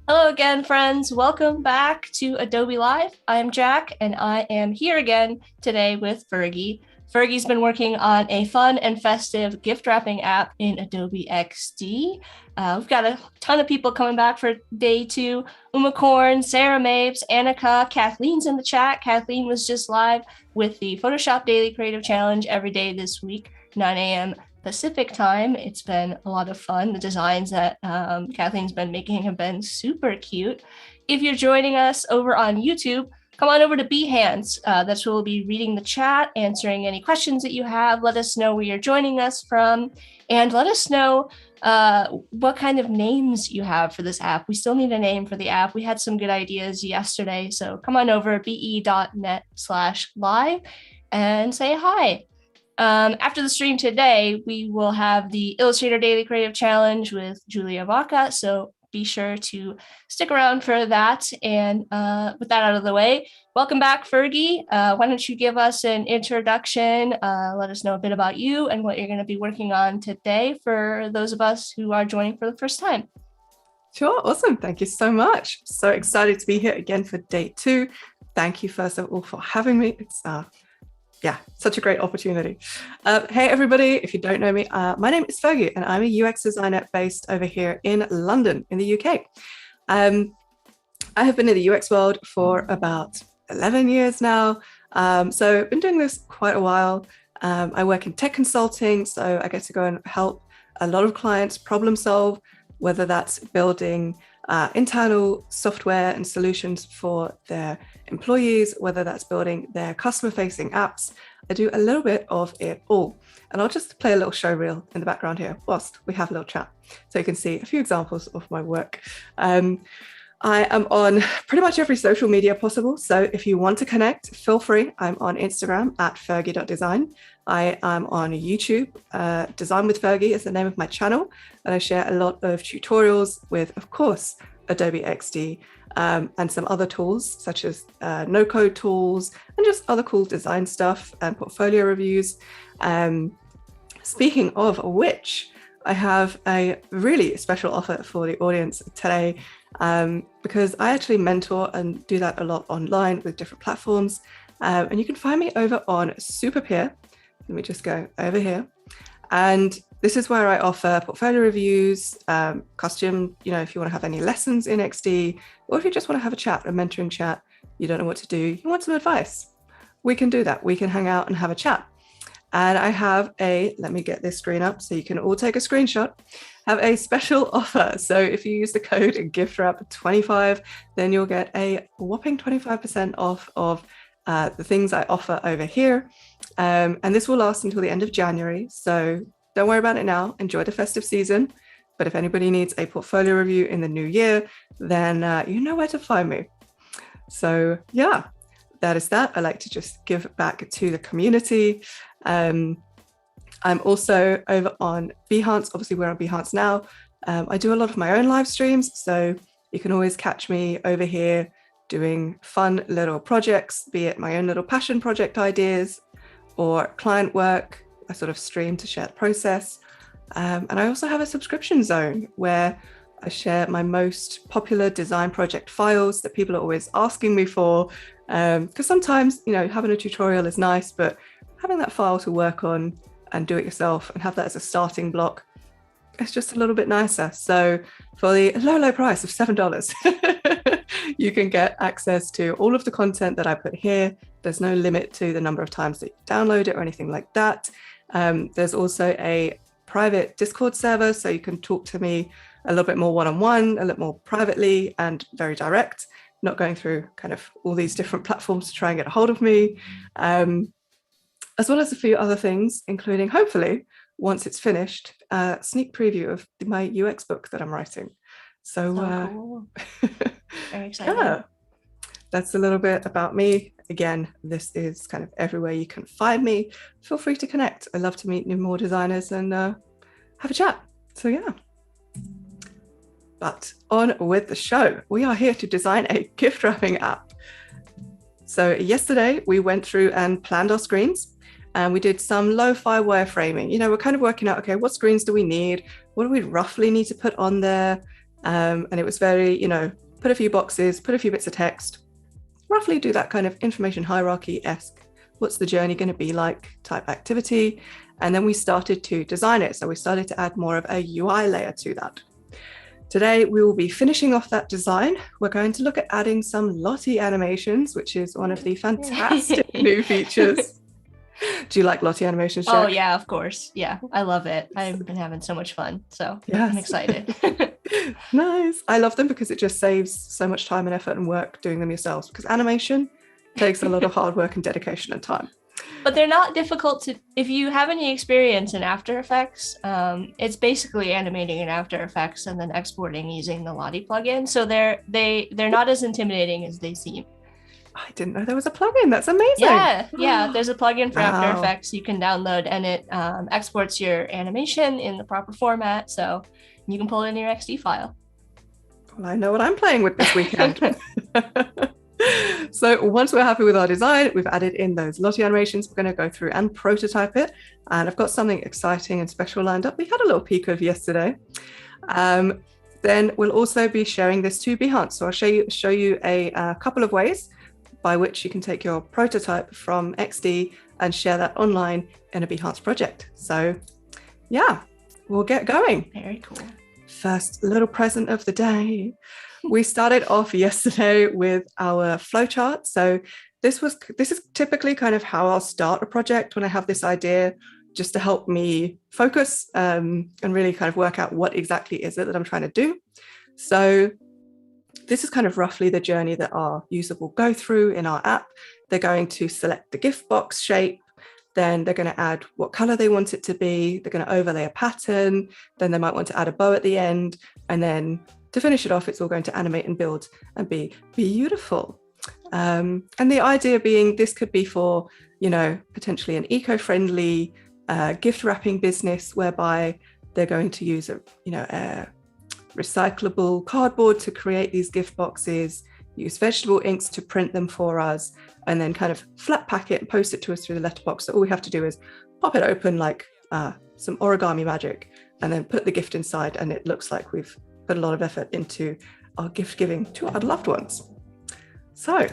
Hello again, friends. Welcome back to Adobe Live. I'm Jack, and I am here again today with Fergie. Fergie's been working on a fun and festive gift wrapping app in Adobe XD. We've got a ton of people coming back for day 2. Umacorn, Sarah Mapes, Annika, Kathleen's in the chat. Kathleen was just live with the Photoshop Daily Creative Challenge every day this week, 9 a.m. Pacific time. It's been a lot of fun. The designs that Kathleen's been making have been super cute. If you're joining us over on YouTube, come on over to Behance. That's where we'll be reading the chat, answering any questions that you have. Let us know where you're joining us from, and let us know what kind of names you have for this app. We still need a name for the app. We had some good ideas yesterday, so come on over be.net/live and say hi. After the stream today, we will have the Illustrator Daily Creative Challenge with Julia Vaca, so be sure to stick around for that. And with that out of the way, welcome back, Fergie. Why don't you give us an introduction, let us know a bit about you and what you're going to be working on today for those of us who are joining for the first time. Sure, awesome. Thank you so much. So excited to be here again for day 2. Thank you, first of all, for having me. It's such a great opportunity. Hey, everybody, if you don't know me, my name is Fergie, and I'm a UX designer based over here in London, in the UK. I have been in the UX world for about 11 years now, so I've been doing this quite a while. I work in tech consulting, so I get to go and help a lot of clients problem solve, whether that's building internal software and solutions for their employees, whether that's building their customer-facing apps. I do a little bit of it all. And I'll just play a little show reel in the background here whilst we have a little chat, so you can see a few examples of my work. I am on pretty much every social media possible, so if you want to connect, feel free. I'm on Instagram at fergie.design. I am on YouTube. Design with Fergie is the name of my channel, and I share a lot of tutorials with, of course, Adobe XD and some other tools such as no-code tools and just other cool design stuff and portfolio reviews. Speaking of which, I have a really special offer for the audience today because I actually mentor and do that a lot online with different platforms. And you can find me over on Superpeer. Let me just go over here. And this is where I offer portfolio reviews, custom, if you want to have any lessons in XD, or if you just want to have a chat, a mentoring chat, you don't know what to do, you want some advice, we can do that. We can hang out and have a chat. And I have let me get this screen up so you can all take a screenshot, have a special offer. So if you use the code GIFTWRAP25, then you'll get a whopping 25% off of the things I offer over here. And this will last until the end of January. So don't worry about it now. Enjoy the festive season. But if anybody needs a portfolio review in the new year, then you know where to find me. So yeah, that is that. I like to just give back to the community. I'm also over on Behance. Obviously, we're on Behance now. I do a lot of my own live streams. So you can always catch me over here doing fun little projects, be it my own little passion project ideas or client work. I sort of stream to share the process. And I also have a subscription zone where I share my most popular design project files that people are always asking me for. Because sometimes, having a tutorial is nice, but having that file to work on and do it yourself and have that as a starting block, it's just a little bit nicer. So for the low price of $7, you can get access to all of the content that I put here. There's no limit to the number of times that you download it or anything like that. There's also a private Discord server, so you can talk to me a little bit more one-on-one, a little more privately and very direct, not going through kind of all these different platforms to try and get a hold of me. as well as a few other things, including, hopefully, once it's finished, a sneak preview of my UX book that I'm writing. So cool. Very exciting. Yeah, that's a little bit about me. Again, this is kind of everywhere you can find me. Feel free to connect. I love to meet more designers and have a chat. So yeah. But on with the show. We are here to design a gift wrapping app. So yesterday we went through and planned our screens, and we did some lo-fi wireframing. We're kind of working out, okay, what screens do we need? What do we roughly need to put on there? And it was very, put a few boxes, put a few bits of text, roughly do that kind of information hierarchy-esque, what's the journey going to be like type activity. And then we started to design it. So we started to add more of a UI layer to that. Today, we will be finishing off that design. We're going to look at adding some Lottie animations, which is one of the fantastic new features. Do you like Lottie animations, Jack? Oh, yeah, of course. Yeah, I love it. I've been having so much fun. So yes. I'm excited. Nice. I love them because it just saves so much time and effort and work doing them yourselves, because animation takes a lot of hard work and dedication and time. But they're not difficult to, if you have any experience in After Effects, it's basically animating in After Effects and then exporting using the Lottie plugin. So they're not as intimidating as they seem. I didn't know there was a plugin. That's amazing. Yeah. There's a plugin for After Wow. Effects you can download, and it exports your animation in the proper format. So you can pull it in your XD file. Well, I know what I'm playing with this weekend. So once we're happy with our design, we've added in those Lottie animations. We're going to go through and prototype it. And I've got something exciting and special lined up. We had a little peek of yesterday. Then we'll also be sharing this to Behance. So I'll show you a couple of ways by which you can take your prototype from XD and share that online in a Behance project. So yeah, we'll get going. Very cool. First little present of the day. We started off yesterday with our flowchart. So this is typically kind of how I'll start a project when I have this idea, just to help me focus and really kind of work out what exactly is it that I'm trying to do. So this is kind of roughly the journey that our user will go through in our app. They're going to select the gift box shape. Then they're going to add what color they want it to be. They're going to overlay a pattern. Then they might want to add a bow at the end. And then to finish it off, it's all going to animate and build and be beautiful. And the idea being this could be for, potentially an eco-friendly gift wrapping business whereby they're going to use a recyclable cardboard to create these gift boxes, use vegetable inks to print them for us, and then kind of flat pack it and post it to us through the letterbox. So all we have to do is pop it open like some origami magic, and then put the gift inside, and it looks like we've put a lot of effort into our gift giving to our loved ones. So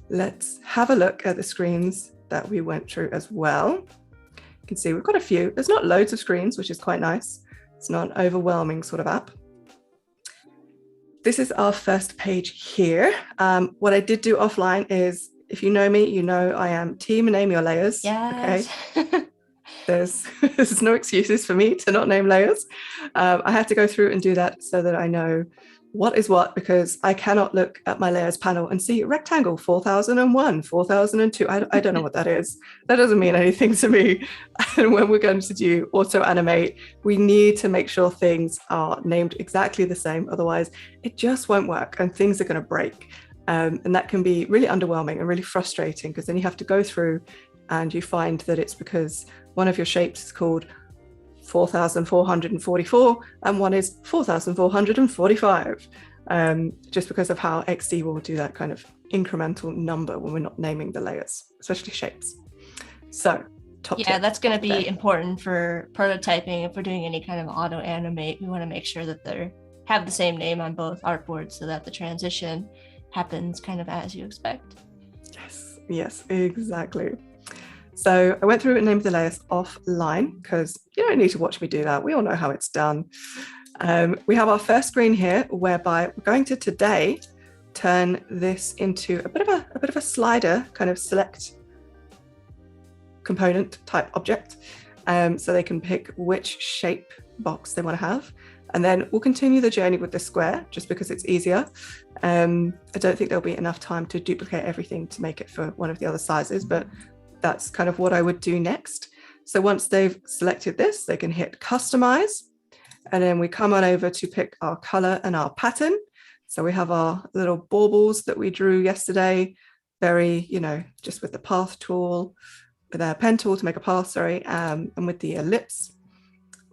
let's have a look at the screens that we went through as well. You can see we've got a few. There's not loads of screens, which is quite nice. It's not an overwhelming sort of app. This is our first page here. What I did do offline is, if you know me, you know I am team name your layers. Yes. Okay. There's no excuses for me to not name layers. I had to go through and do that so that I know what is what, because I cannot look at my layers panel and see rectangle 4001, 4002. I don't know what that is. That doesn't mean anything to me. And when we're going to do auto animate, we need to make sure things are named exactly the same. Otherwise, it just won't work and things are going to break. And that can be really underwhelming and really frustrating, because then you have to go through and you find that it's because one of your shapes is called 4,444 and one is 4,445, just because of how XD will do that kind of incremental number when we're not naming the layers, especially shapes. So that's going to be important for prototyping. If we're doing any kind of auto animate, we want to make sure that they have the same name on both artboards so that the transition happens kind of as you expect. Yes, exactly. So I went through and named the layers offline, because you don't need to watch me do that. We all know how it's done. We have our first screen here, whereby we're going to today turn this into a bit of a slider, kind of select component type object, so they can pick which shape box they want to have. And then we'll continue the journey with the square, just because it's easier. I don't think there'll be enough time to duplicate everything to make it for one of the other sizes, but that's kind of what I would do next. So once they've selected this, they can hit customize. And then we come on over to pick our color and our pattern. So we have our little baubles that we drew yesterday, very, just with the path tool, with our pen tool to make a path, sorry, and with the ellipse,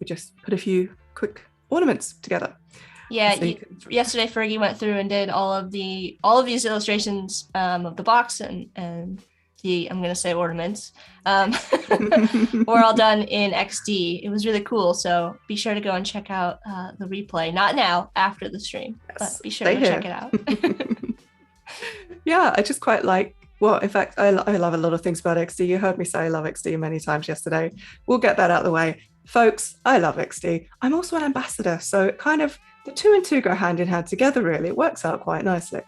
we just put a few quick ornaments together. Yeah, so yesterday Fergie went through and did all of these illustrations of the box and the, I'm going to say ornaments, were all done in XD. It was really cool. So be sure to go and check out the replay. Not now, after the stream, but be sure to check it out. Yeah, I just quite like, well, in fact, I love a lot of things about XD. You heard me say I love XD many times yesterday. We'll get that out of the way. Folks, I love XD. I'm also an ambassador. So kind of the 2 and 2 go hand in hand together, really. It works out quite nicely.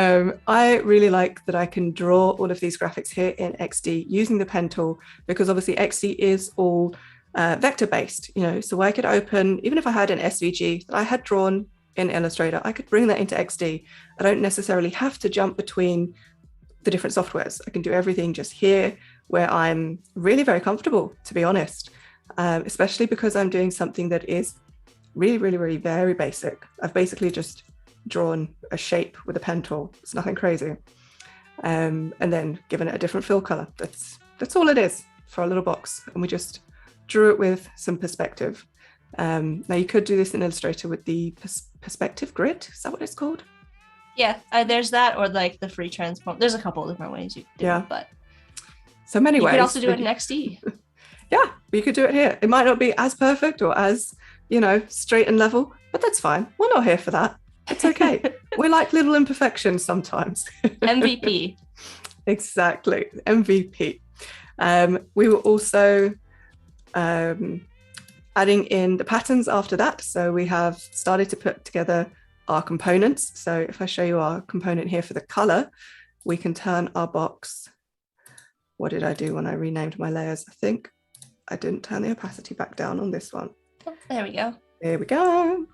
I really like that I can draw all of these graphics here in XD using the pen tool, because obviously XD is all vector based, so I could open, even if I had an SVG that I had drawn in Illustrator, I could bring that into XD. I don't necessarily have to jump between the different softwares. I can do everything just here, where I'm really very comfortable, to be honest, especially because I'm doing something that is really, really, really very basic. I've basically just drawn a shape with a pen tool. It's nothing crazy, and then given it a different fill color. That's all it is for a little box, and we just drew it with some perspective. Now you could do this in Illustrator with the perspective grid. Is that what it's called? Yeah, there's that, or like the free transform. There's a couple of different ways you can do it, but so many ways. You could also do it in XD. Yeah, but you could do it here. It might not be as perfect or as straight and level, but that's fine. We're not here for that. It's okay. We like little imperfections sometimes. MVP. Exactly. MVP. We were also adding in the patterns after that. So we have started to put together our components. So if I show you our component here for the color, we can turn our box. What did I do when I renamed my layers? I think I didn't turn the opacity back down on this one. Oh, there we go. There we go.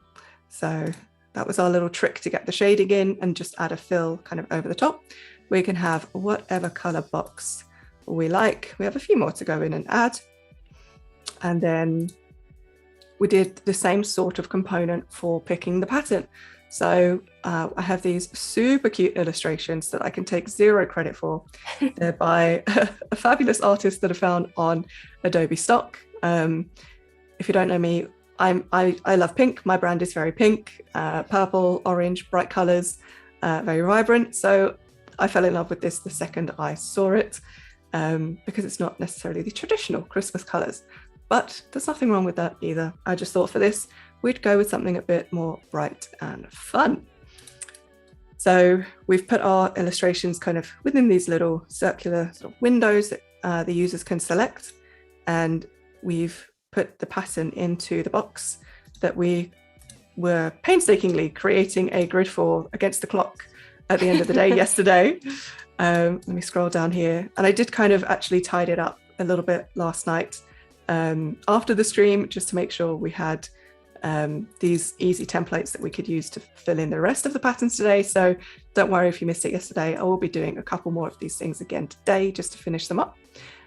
So that was our little trick to get the shading in and just add a fill kind of over the top. We can have whatever color box we like. We have a few more to go in and add. And then we did the same sort of component for picking the pattern. So I have these super cute illustrations that I can take zero credit for. They're by a fabulous artist that I found on Adobe stock. If you don't know me, I love pink. My brand is very pink, purple, orange, bright colors, very vibrant. So I fell in love with this the second I saw it, because it's not necessarily the traditional Christmas colors, but there's nothing wrong with that either. I just thought for this, we'd go with something a bit more bright and fun. So we've put our illustrations kind of within these little circular sort of windows that the users can select, and we've put the pattern into the box that we were painstakingly creating a grid for against the clock at the end of the day yesterday. Let me scroll down here. And I did kind of actually tidy it up a little bit last night after the stream, just to make sure we had these easy templates that we could use to fill in the rest of the patterns today. So don't worry if you missed it yesterday. I will be doing a couple more of these things again today just to finish them up.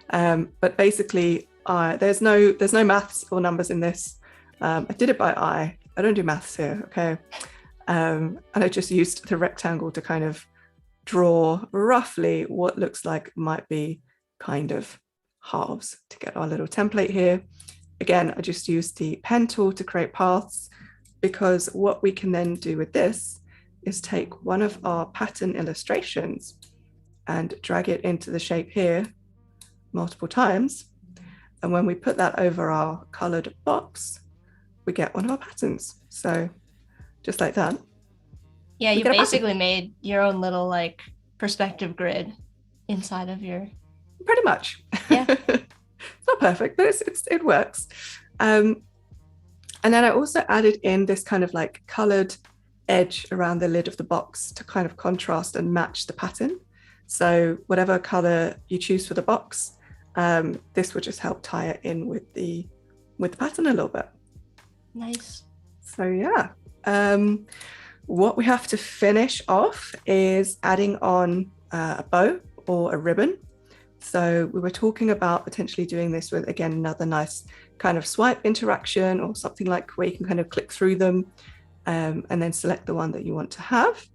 But basically, there's no maths or numbers in this. I did it by eye. I don't do maths here, okay? And I just used the rectangle to kind of draw roughly what looks like might be kind of halves to get our little template here. Again, I just used the pen tool to create paths, because what we can then do with this is take one of our pattern illustrations and drag it into the shape here multiple times. And when we put that over our colored box, we get one of our patterns. So just like that. Yeah, you basically made your own little like perspective grid inside of your. Pretty much. Yeah. It's not perfect, but it works. And then I also added in this kind of like colored edge around the lid of the box to kind of contrast and match the pattern. So whatever color you choose for the box, this would just help tie it in with the pattern a little bit. Nice. So yeah, what we have to finish off is adding on a bow or a ribbon So we were talking about potentially doing this with, again, another nice kind of swipe interaction or something like where you can kind of click through them and then select the one that you want to have.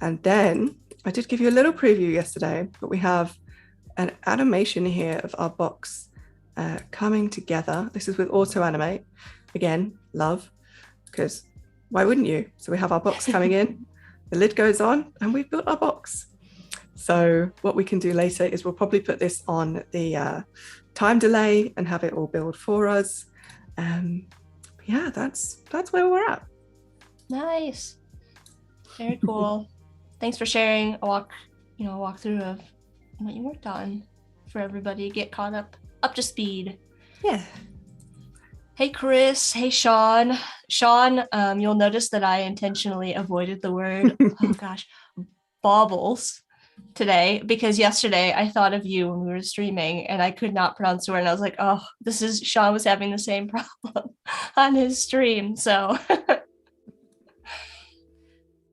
And then I did give you a little preview yesterday, but we have an animation here of our box coming together. This is with auto animate. Again, love, because why wouldn't you? So we have our box coming in, the lid goes on, and we've built our box. So what we can do later is we'll probably put this on the time delay and have it all build for us. Yeah, that's where we're at. Nice. Very cool. Thanks for sharing a walkthrough of what you worked on for everybody to get caught up to speed. Yeah. Hey, Chris. Hey, Sean. Sean, you'll notice that I intentionally avoided the word, baubles today, because yesterday I thought of you when we were streaming and I could not pronounce the word. And I was like, oh, Sean was having the same problem on his stream. So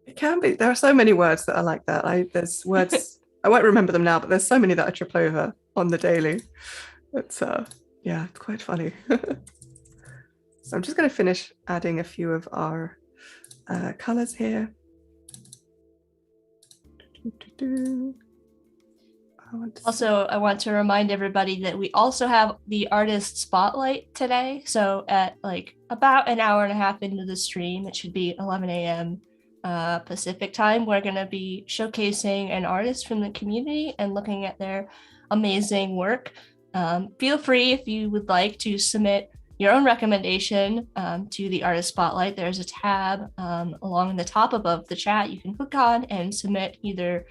it can be. There are so many words that are like that. There's words, I won't remember them now, but there's so many that I trip over on the daily. It's it's quite funny. So I'm just going to finish adding a few of our colors here. I want to remind everybody that we also have the artist spotlight today. So at like about an hour and a half into the stream, it should be 11 a.m. Pacific time, we're going to be showcasing an artist from the community and looking at their amazing work. Feel free, if you would like, to submit your own recommendation to the artist spotlight. There's a tab along the top above the chat you can click on and submit either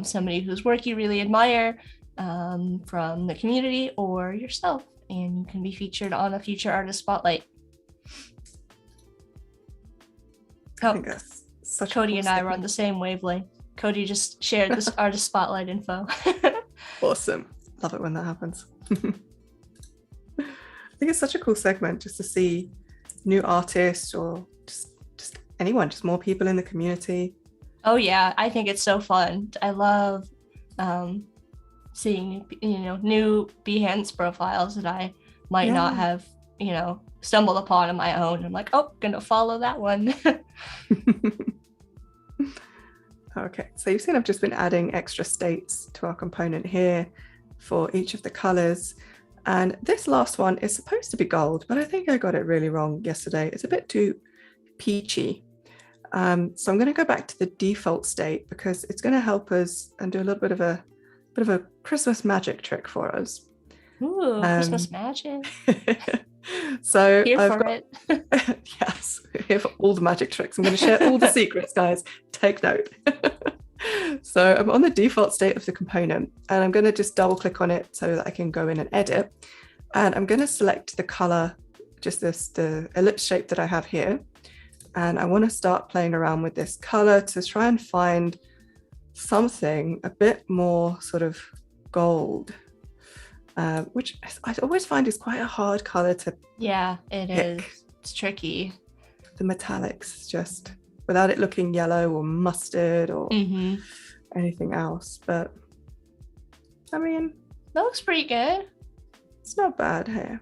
somebody whose work you really admire from the community or yourself, and you can be featured on a future artist spotlight. Cody and I were on the same wavelength. Cody just shared this artist spotlight info. Awesome. Love it when that happens. I think it's such a cool segment just to see new artists or just anyone, just more people in the community. Oh yeah, I think it's so fun. I love seeing new Behance profiles that I might not have stumbled upon on my own. I'm like, oh, gonna follow that one. Okay, so you've seen I've just been adding extra states to our component here for each of the colors. And this last one is supposed to be gold, but I think I got it really wrong yesterday. It's a bit too peachy. So I'm going to go back to the default state because it's going to help us and do a little bit of a Christmas magic trick for us. Ooh, Christmas magic. So here for it. Yes, here for all the magic tricks. I'm going to share all the secrets, guys. Take note. So I'm on the default state of the component and I'm going to just double click on it so that I can go in and edit. And I'm going to select the color, just the ellipse shape that I have here. And I want to start playing around with this color to try and find something a bit more sort of gold, which I always find is quite a hard color to Yeah, it pick. Is. It's tricky. The metallics, just without it looking yellow or mustard or anything else. But I mean, that looks pretty good. It's not bad here.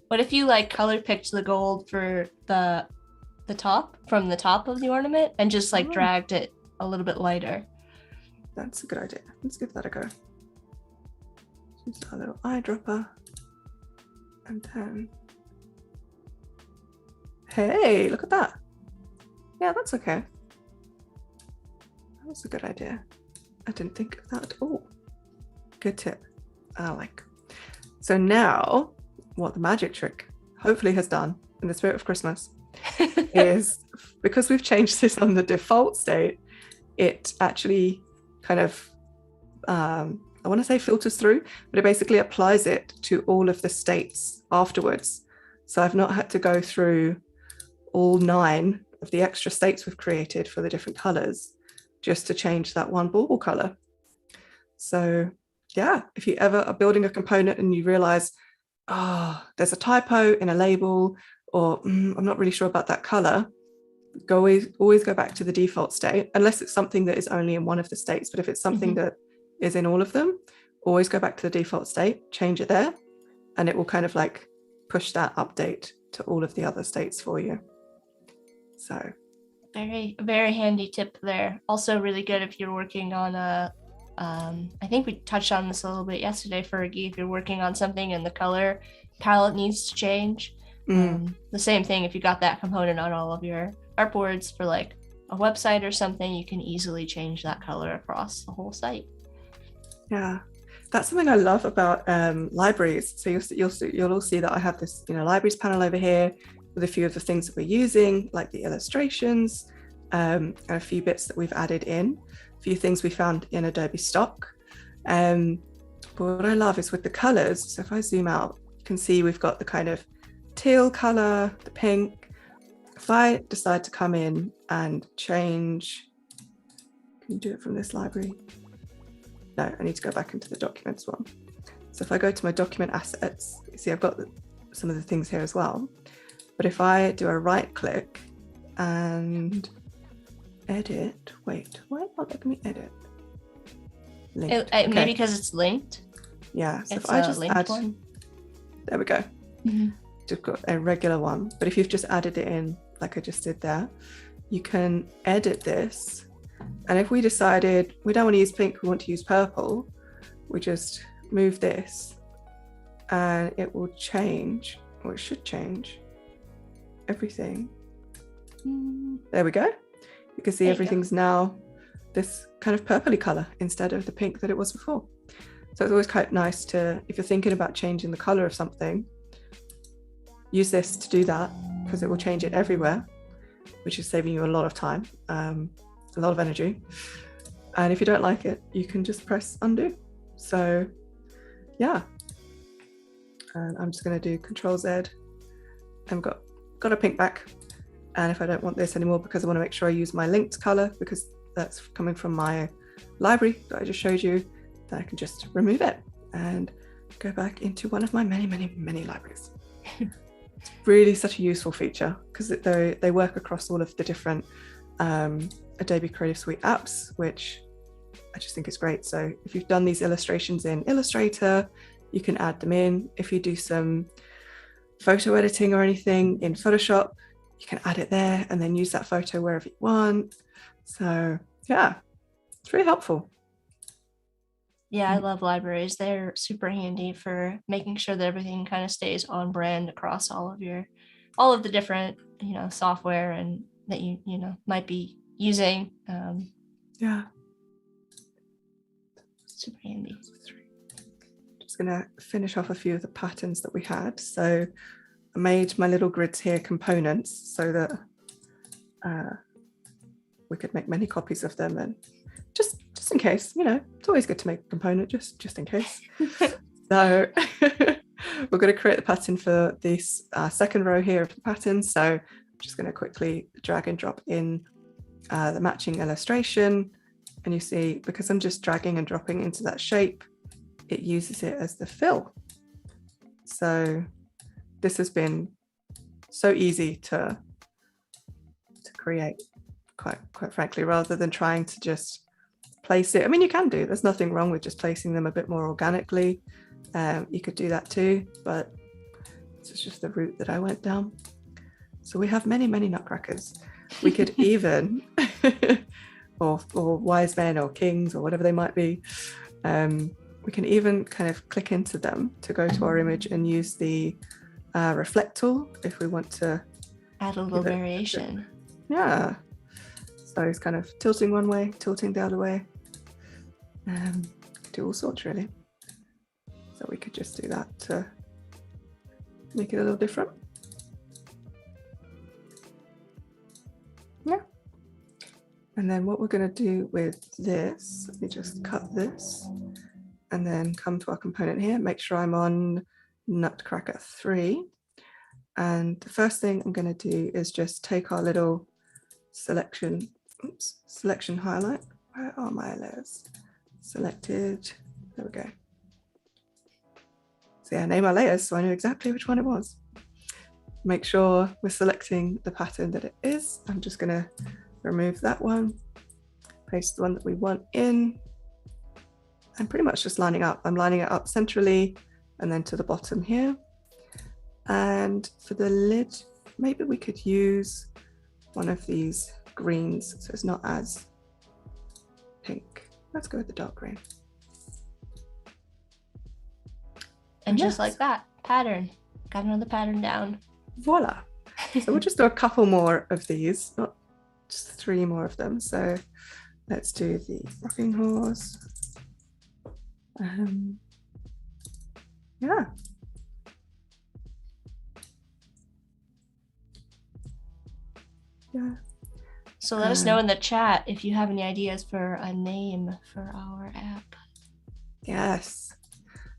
What if you like color picked the gold for the top, from the top of the ornament, and just like dragged it a little bit lighter? That's a good idea. Let's give that a go. Just a little eyedropper. And then, hey, look at that. Yeah, that's okay. That was a good idea. I didn't think of that at all. Good tip. I like. So now, what the magic trick hopefully has done in the spirit of Christmas is, because we've changed this on the default state, it actually kind of, I want to say filters through, but it basically applies it to all of the states afterwards. So I've not had to go through all 9 of the extra states we've created for the different colors just to change that one bauble color. So yeah, if you ever are building a component and you realize, there's a typo in a label, or I'm not really sure about that color, always go back to the default state, unless it's something that is only in one of the states. But if it's something that is in all of them, always go back to the default state, change it there, and it will kind of like push that update to all of the other states for you. So very, very handy tip there. Also really good if you're working on I think we touched on this a little bit yesterday, Fergie, if you're working on something and the color palette needs to change. The same thing, if you got that component on all of your artboards for like a website or something, you can easily change that color across the whole site. Yeah, that's something I love about libraries. So you'll all see that I have this, libraries panel over here with a few of the things that we're using, like the illustrations, and a few bits that we've added in, a few things we found in Adobe stock. But what I love is with the colors. So if I zoom out, you can see we've got the kind of teal color, the pink. If I decide to come in and change, can you do it from this library? No, I need to go back into the documents one. So if I go to my document assets, you see I've got some of the things here as well. But if I do a right click and edit, wait, why not letting me edit? Okay. Maybe because it's linked. Yeah, so it's if I just add one. There we go. Just got a regular one. But if you've just added it in like I just did there, you can edit this. And if we decided we don't want to use pink, we want to use purple, we just move this and it will change, or it should change everything. There we go. You can see everything's now this kind of purpley color instead of the pink that it was before. So it's always quite nice to, if you're thinking about changing the color of something, use this to do that, because it will change it everywhere, which is saving you a lot of time, a lot of energy. And if you don't like it, you can just press undo. So yeah, and I'm just going to do Control Z. I've got a pink back. And if I don't want this anymore, because I want to make sure I use my linked color, because that's coming from my library that I just showed you, then I can just remove it and go back into one of my many, many, many libraries. It's really such a useful feature, because they work across all of the different Adobe Creative Suite apps, which I just think is great. So if you've done these illustrations in Illustrator, you can add them in. If you do some photo editing or anything in Photoshop, you can add it there and then use that photo wherever you want. So yeah, it's really helpful. Yeah, I love libraries. They're super handy for making sure that everything kind of stays on brand across all of the different, software and that you might be using. Yeah. Super handy. Just gonna finish off a few of the patterns that we had. So I made my little grids here components so that we could make many copies of them, and just in case, it's always good to make a component just in case. So we're going to create the pattern for this second row here of the pattern. So I'm just going to quickly drag and drop in the matching illustration, and you see, because I'm just dragging and dropping into that shape, it uses it as the fill. So this has been so easy to create, quite frankly, rather than trying to just place it. I mean, you can do, there's nothing wrong with just placing them a bit more organically. You could do that too, but this is just the route that I went down. So we have many, many nutcrackers. We could even, or wise men or kings or whatever they might be, we can even kind of click into them to go to our image and use the reflect tool if we want to add a little variation. Yeah. So it's kind of tilting one way, tilting the other way. Do all sorts really. So we could just do that to make it a little different. Yeah. And then what we're going to do with this, let me just cut this and then come to our component here, make sure I'm on Nutcracker 3. And the first thing I'm going to do is just take our little selection highlight. Where are my layers? Selected, there we go. So yeah, name our layers so I knew exactly which one it was. Make sure we're selecting the pattern that it is. I'm just going to remove that one, paste the one that we want in, I'm pretty much just lining up. I'm lining it up centrally and then to the bottom here. And for the lid, maybe we could use one of these greens so it's not as pink. Let's go with the dark green. And just like that, pattern. Got another pattern down. Voila. So we'll just do a couple more of these, not just 3 more of them. So let's do the rocking horse. Yeah. Yeah. So let us know in the chat if you have any ideas for a name for our app. Yes.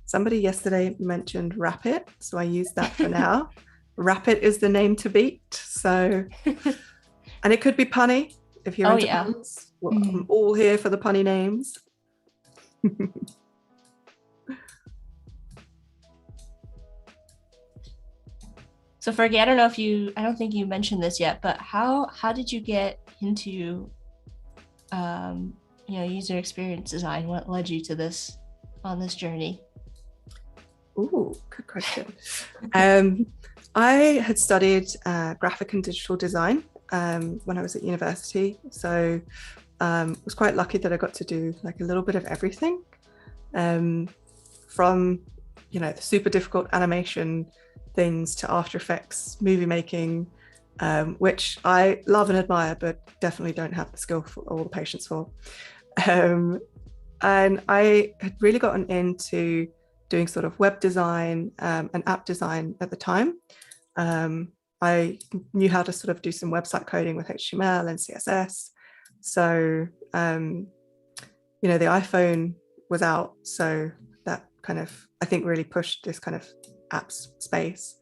Somebody yesterday mentioned Rapid, so I used that for now. Rapid is the name to beat. So, and it could be punny if you're into puns. Well, I'm all here for the punny names. So Fergie, I don't think you mentioned this yet, but how did you get into user experience design? What led you to this on this journey? Ooh, good question. I had studied graphic and digital design when I was at university. So was quite lucky that I got to do like a little bit of everything, from the super difficult animation things to After Effects, movie making, which I love and admire, but definitely don't have the skill for or the patience for. And I had really gotten into doing sort of web design and app design at the time. I knew how to sort of do some website coding with HTML and CSS. So, the iPhone was out. So that kind of, I think, really pushed this kind of apps space.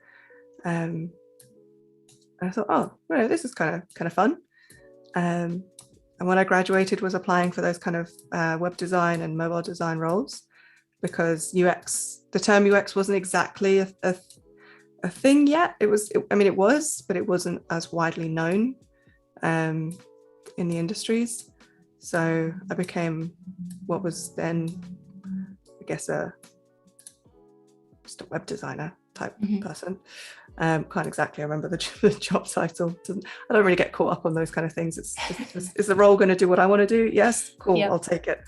And I thought, oh, well, this is kind of fun. And when I graduated, was applying for those kind of web design and mobile design roles, because the term UX wasn't exactly a thing yet. It was, but it wasn't as widely known in the industries. So I became what was then, I guess, just a web designer type person. Can't exactly remember the job title. I don't really get caught up on those kind of things. Is the role going to do what I want to do? Yes, cool, yep. I'll take it.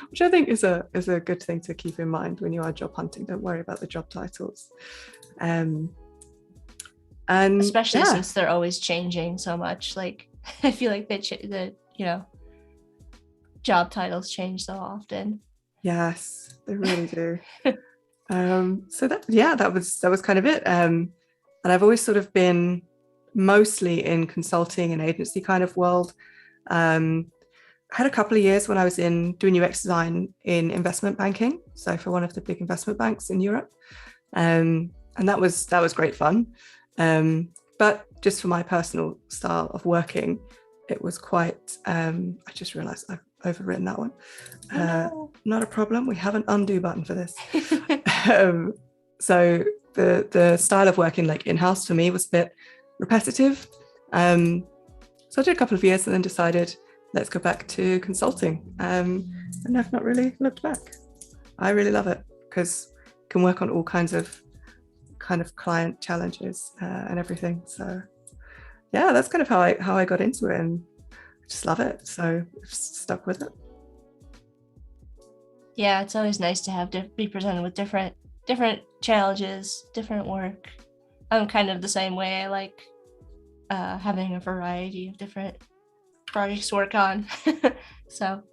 Which I think is a good thing to keep in mind when you are job hunting. Don't worry about the job titles. And especially since they're always changing so much. Like I feel like the job titles change so often. Yes, they really do. So that was kind of it. And I've always sort of been mostly in consulting and agency kind of world. I had a couple of years when I was doing UX design in investment banking, so for one of the big investment banks in Europe, and that was great fun. But just for my personal style of working, it was quite. I just realised I've overwritten that one. Not a problem. We have an undo button for this. So the style of working like in-house for me was a bit repetitive. So I did a couple of years and then decided, let's go back to consulting. And I've not really looked back. I really love it because you can work on all kinds of client challenges and everything. So yeah, that's kind of how I got into it, and I just love it. So I've stuck with it. Yeah, it's always nice to be presented with different challenges, different work. I'm kind of the same way. I like having a variety of different projects to work on. So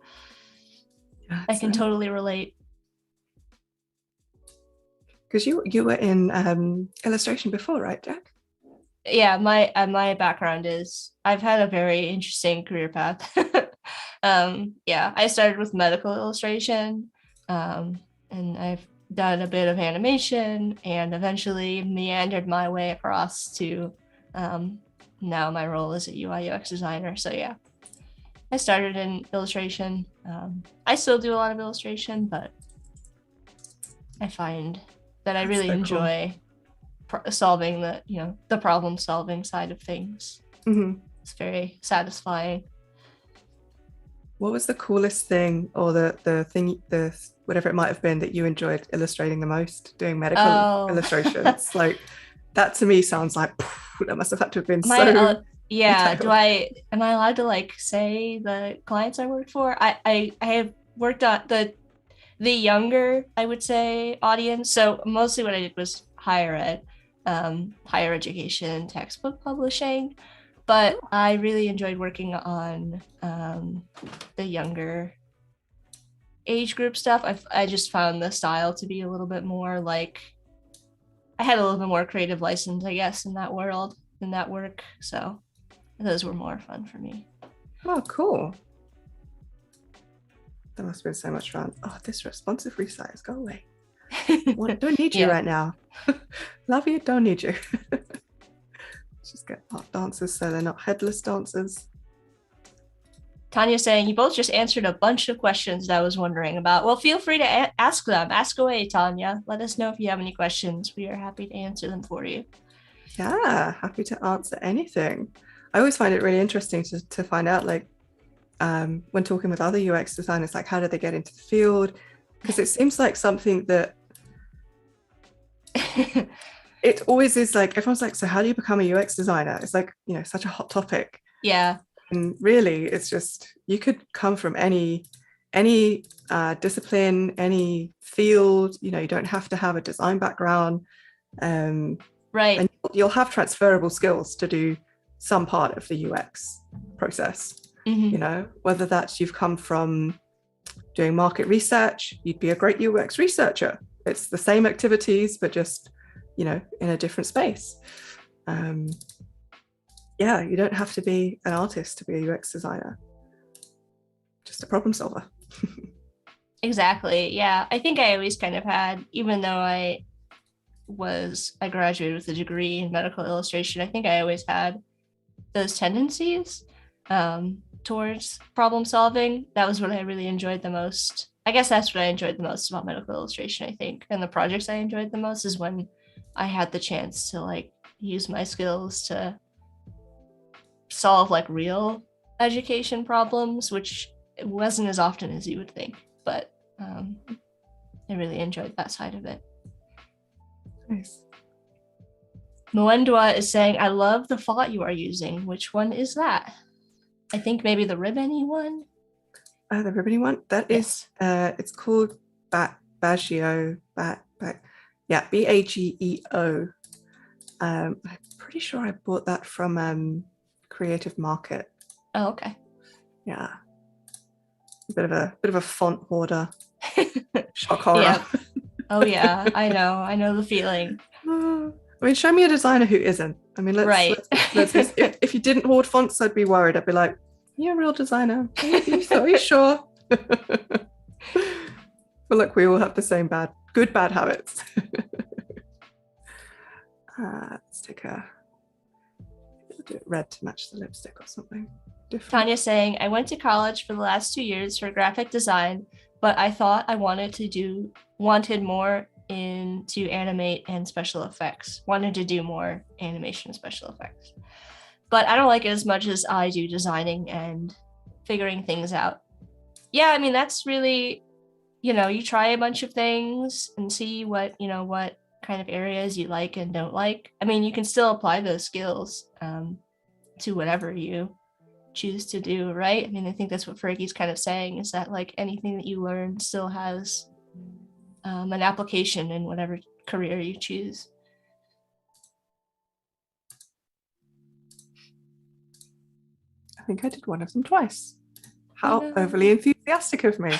yeah, I can totally relate. Because you were in illustration before, right, Jack? Yeah, my background is I've had a very interesting career path. I started with medical illustration, and I've done a bit of animation and eventually meandered my way across to now my role as a UI UX designer. So yeah, I started in illustration. I still do a lot of illustration, but I find that I really enjoy solving the problem solving side of things. It's very satisfying. What was the coolest thing, or the thing, the whatever it might have been, that you enjoyed illustrating the most, doing medical Oh, illustrations? Like that to me sounds like that must have had to have been my so yeah. detailed. Am I allowed to like say the clients I worked for? I have worked on the younger, I would say, audience. So mostly what I did was higher ed, higher education, textbook publishing. But I really enjoyed working on the younger age group stuff. I just found the style to be a little bit more like I had a little bit more creative license, I guess, in that world, in that work. So those were more fun for me. Oh, cool. That must have been so much fun. Oh, this responsive resize, go away. Don't need you right now. Love you, don't need you. Just get art dancers so they're not headless dancers. Tanya saying, you both just answered a bunch of questions that I was wondering about. Well, feel free to ask them. Ask away, Tanya. Let us know if you have any questions. We are happy to answer them for you. Yeah, happy to answer anything. I always find it really interesting to find out, like, when talking with other UX designers, like, how did they get into the field? Because it seems like something that it always is like, everyone's like, so how do you become a UX designer? It's like, such a hot topic. Yeah. And really, it's just, you could come from any discipline, any field. You don't have to have a design background. Right. And you'll have transferable skills to do some part of the UX process. Mm-hmm. Whether that's you've come from doing market research, you'd be a great UX researcher. It's the same activities, but just, in a different space. Yeah, you don't have to be an artist to be a UX designer. Just a problem solver. Exactly. Yeah. I think I always kind of had, even though I graduated with a degree in medical illustration, I think I always had those tendencies towards problem solving. That was what I really enjoyed the most. I guess that's what I enjoyed the most about medical illustration, I think. And the projects I enjoyed the most is when I had the chance to like use my skills to solve like real education problems, which it wasn't as often as you would think, but I really enjoyed that side of it. Nice. Moendwa is saying, I love the font you are using. Which one is that? I think maybe the ribbony one. The ribbony one? That is, it's called Bageo. Yeah, Bageo. I'm pretty sure I bought that from Creative Market. Oh, okay. Yeah. A bit of a font hoarder. Shock horror. Yeah. Oh yeah, I know the feeling. I mean, show me a designer who isn't. I mean, let's if you didn't hoard fonts, I'd be worried. I'd be like, you're a real designer. Are you sure? But look, we all have the same bad habits. Let's take do it red to match the lipstick or something different. Tanya saying, I went to college for the last 2 years for graphic design, but I thought I wanted more to animate and special effects. Wanted to do more animation and special effects. But I don't like it as much as I do designing and figuring things out. Yeah, I mean, that's really, you try a bunch of things and see what kind of areas you like and don't like. I mean, you can still apply those skills to whatever you choose to do, right? I mean, I think that's what Fergie's kind of saying, is that like anything that you learn still has an application in whatever career you choose. I think I did one of them twice. How overly enthusiastic of me. I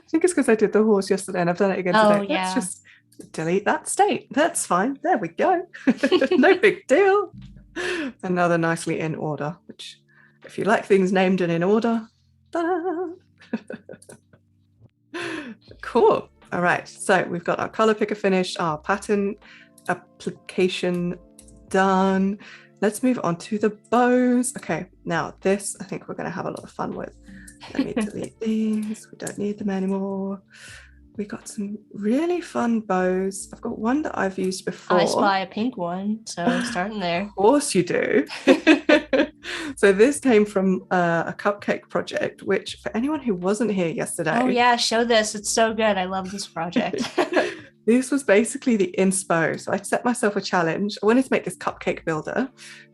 think it's because I did the horse yesterday and I've done it again today. Yeah. Let's just delete that state. That's fine. There we go. No big deal. Another nicely in order, which if you like things named and in order, cool. All right, so we've got our color picker finished, our pattern application done. Let's move on to the bows. Okay, now this I think we're going to have a lot of fun with. Let me delete these. We don't need them anymore. we got some really fun bows. I've got one that I've used before. I spy a pink one, so starting there. Of course you do. So this came from a cupcake project, which for anyone who wasn't here yesterday. Oh yeah, show this. It's so good. I love this project. This was basically the inspo. So I set myself a challenge. I wanted to make this cupcake builder,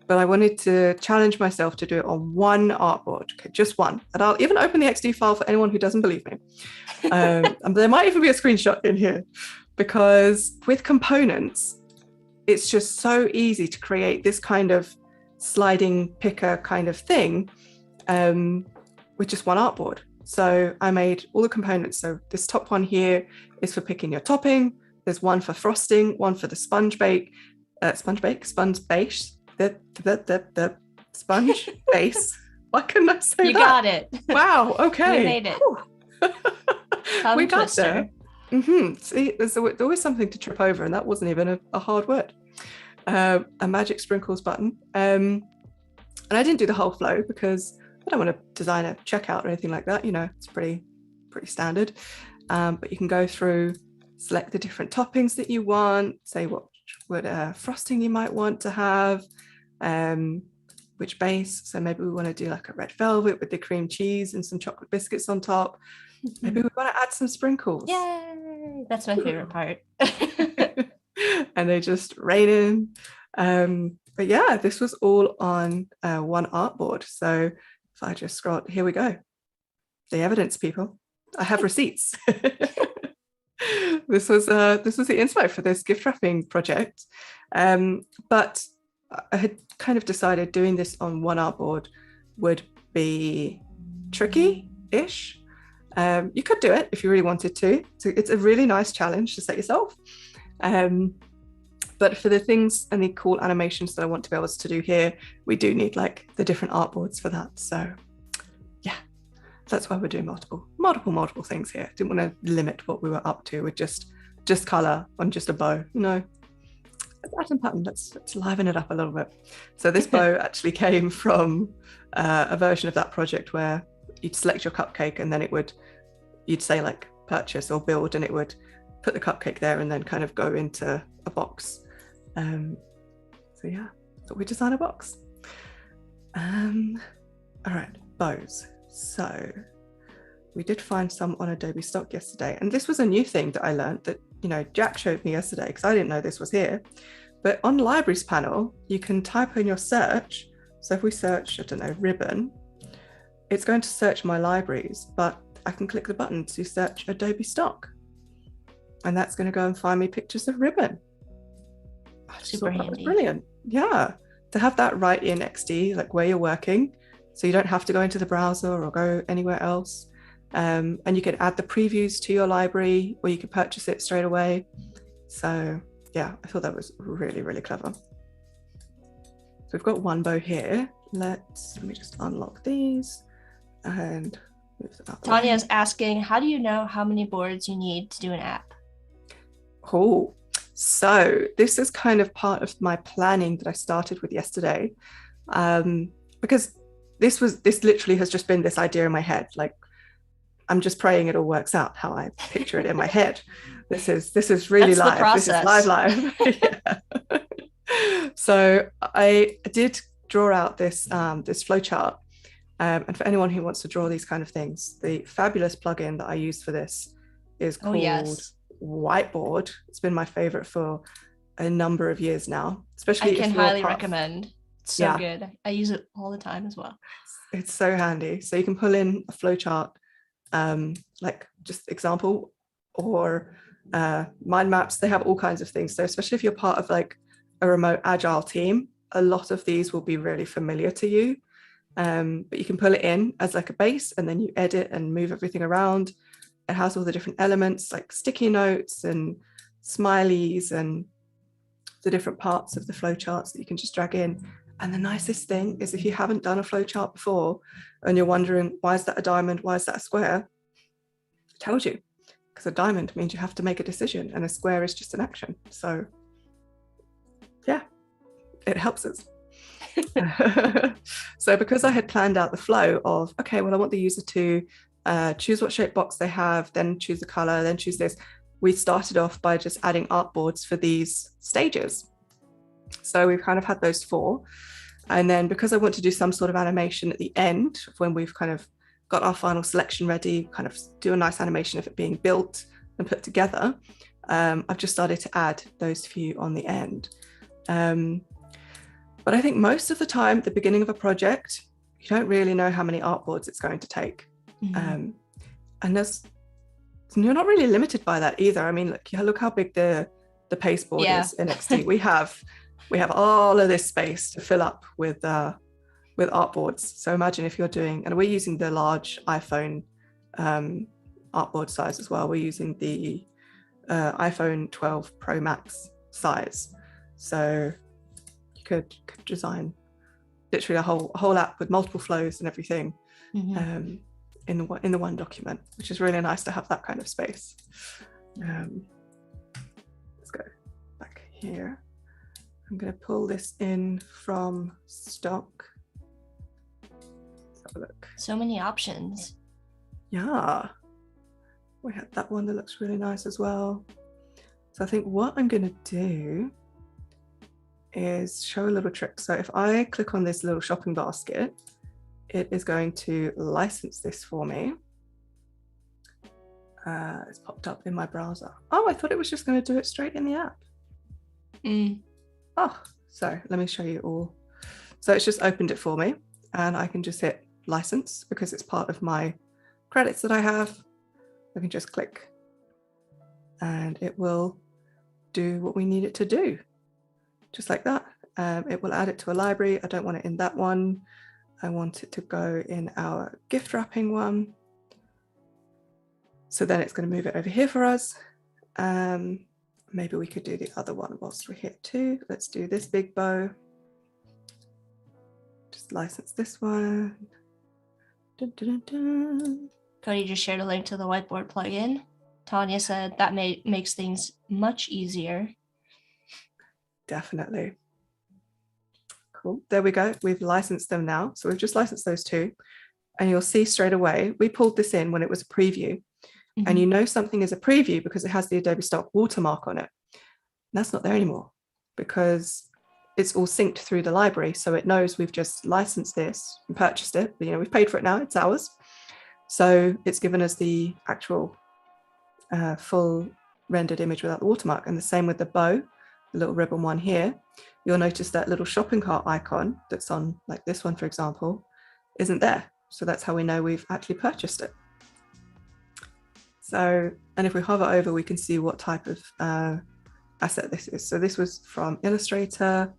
but I wanted to challenge myself to do it on one artboard. Okay, just one. And I'll even open the XD file for anyone who doesn't believe me. And there might even be a screenshot in here, because with components, it's just so easy to create this kind of sliding picker kind of thing with just one artboard. So I made all the components. So this top one here is for picking your topping. There's one for frosting, one for the sponge base, the sponge base. Why couldn't I say that? You got it. Wow. Okay. We made it. We got there. See, there's always something to trip over, and that wasn't even a hard word. A magic sprinkles button. And I didn't do the whole flow because I don't want to design a checkout or anything like that. You know, it's pretty standard. But you can go through, select the different toppings that you want, say what frosting you might want to have, which base. So maybe we want to do like a red velvet with the cream cheese and some chocolate biscuits on top. Maybe we want to add some sprinkles. Yay! That's my favorite part. And they just rain in. But yeah, this was all on one artboard. So if I just scroll, here we go. The evidence, people. I have receipts. This was the inspo for this gift wrapping project. But I had kind of decided doing this on one artboard would be tricky-ish. You could do it if you really wanted to. So it's a really nice challenge to set yourself. But for the things and the cool animations that I want to be able to do here, we do need like the different artboards for that. So yeah, that's why we're doing multiple things here. Didn't want to limit what we were up to with just color on just a bow, you know. Add some pattern, let's liven it up a little bit. So this bow actually came from a version of that project where you'd select your cupcake and then you'd say like purchase or build, and it would put the cupcake there and then kind of go into a box. So yeah, thought we'd design a box. All right, bows. So we did find some on Adobe stock yesterday, and this was a new thing that I learned that, you know, Jack showed me yesterday because I didn't know this was here. But on libraries panel, you can type in your search. So if we search, I don't know, ribbon, it's going to search my libraries, but I can click the button to search Adobe stock. And that's going to go and find me pictures of ribbon. Super handy. Brilliant. Yeah. To have that right in XD, like where you're working, so you don't have to go into the browser or go anywhere else. And you can add the previews to your library, or you can purchase it straight away. So yeah, I thought that was really, really clever. So we've got one bow here. Let me just unlock these and move them out. Tanya's asking, how do you know how many boards you need to do an app? Oh, so this is kind of part of my planning that I started with yesterday, because this literally has just been this idea in my head. Like, I'm just praying it all works out how I picture it in my head. This is really That's live. This is live. Yeah. So I did draw out this this flowchart, and for anyone who wants to draw these kind of things, the fabulous plugin that I use for this is called Whiteboard. It's been my favorite for a number of years now. Especially, I can highly recommend. It's so good. I use it all the time as well. It's so handy. So you can pull in a flowchart, like just example, or mind maps. They have all kinds of things. So especially if you're part of like a remote agile team, a lot of these will be really familiar to you. But you can pull it in as like a base, and then you edit and move everything around. It has all the different elements like sticky notes and smileys and the different parts of the flowcharts that you can just drag in. And the nicest thing is, if you haven't done a flowchart before and you're wondering, why is that a diamond? Why is that a square? It tells you, because a diamond means you have to make a decision and a square is just an action. So yeah, it helps us. So because I had planned out the flow of, okay, well, I want the user to choose what shape box they have, then choose the color, then choose this. We started off by just adding artboards for these stages. So we've kind of had those 4. And then because I want to do some sort of animation at the end, when we've kind of got our final selection ready, kind of do a nice animation of it being built and put together, I've just started to add those few on the end. But I think most of the time, at the beginning of a project, you don't really know how many artboards it's going to take. And you're not really limited by that either. I mean, look how big the pasteboard is in XD. We have all of this space to fill up with artboards. So imagine if you're doing, and we're using the large iPhone artboard size as well. We're using the iPhone 12 Pro Max size. So you could design literally a whole app with multiple flows and everything in the one document, which is really nice to have that kind of space. Let's go back here. I'm going to pull this in from stock. Let's have a look. So many options. Yeah. We have that one that looks really nice as well. So I think what I'm going to do is show a little trick. So if I click on this little shopping basket, it is going to license this for me. It's popped up in my browser. Oh, I thought it was just going to do it straight in the app. Oh, so let me show you all. So it's just opened it for me, and I can just hit license because it's part of my credits that I have. I can just click and it will do what we need it to do, just like that. It will add it to a library. I don't want it in that one. I want it to go in our gift wrapping one. So then it's going to move it over here for us. Maybe we could do the other one whilst we're here too. Let's do this big bow. Just license this one. Dun, dun, dun, dun. Cody just shared a link to the whiteboard plugin. Tanya said that makes things much easier. Definitely. Cool. There we go. We've licensed them now. So we've just licensed those 2. And you'll see straight away, we pulled this in when it was a preview. And you know something is a preview because it has the Adobe stock watermark on it. And that's not there anymore because it's all synced through the library. So it knows we've just licensed this and purchased it. But, we've paid for it now. It's ours. So it's given us the actual full rendered image without the watermark. And the same with the bow, the little ribbon one here. You'll notice that little shopping cart icon that's on, like this one, for example, isn't there. So that's how we know we've actually purchased it. So, and if we hover over, we can see what type of asset this is. So this was from Illustrator.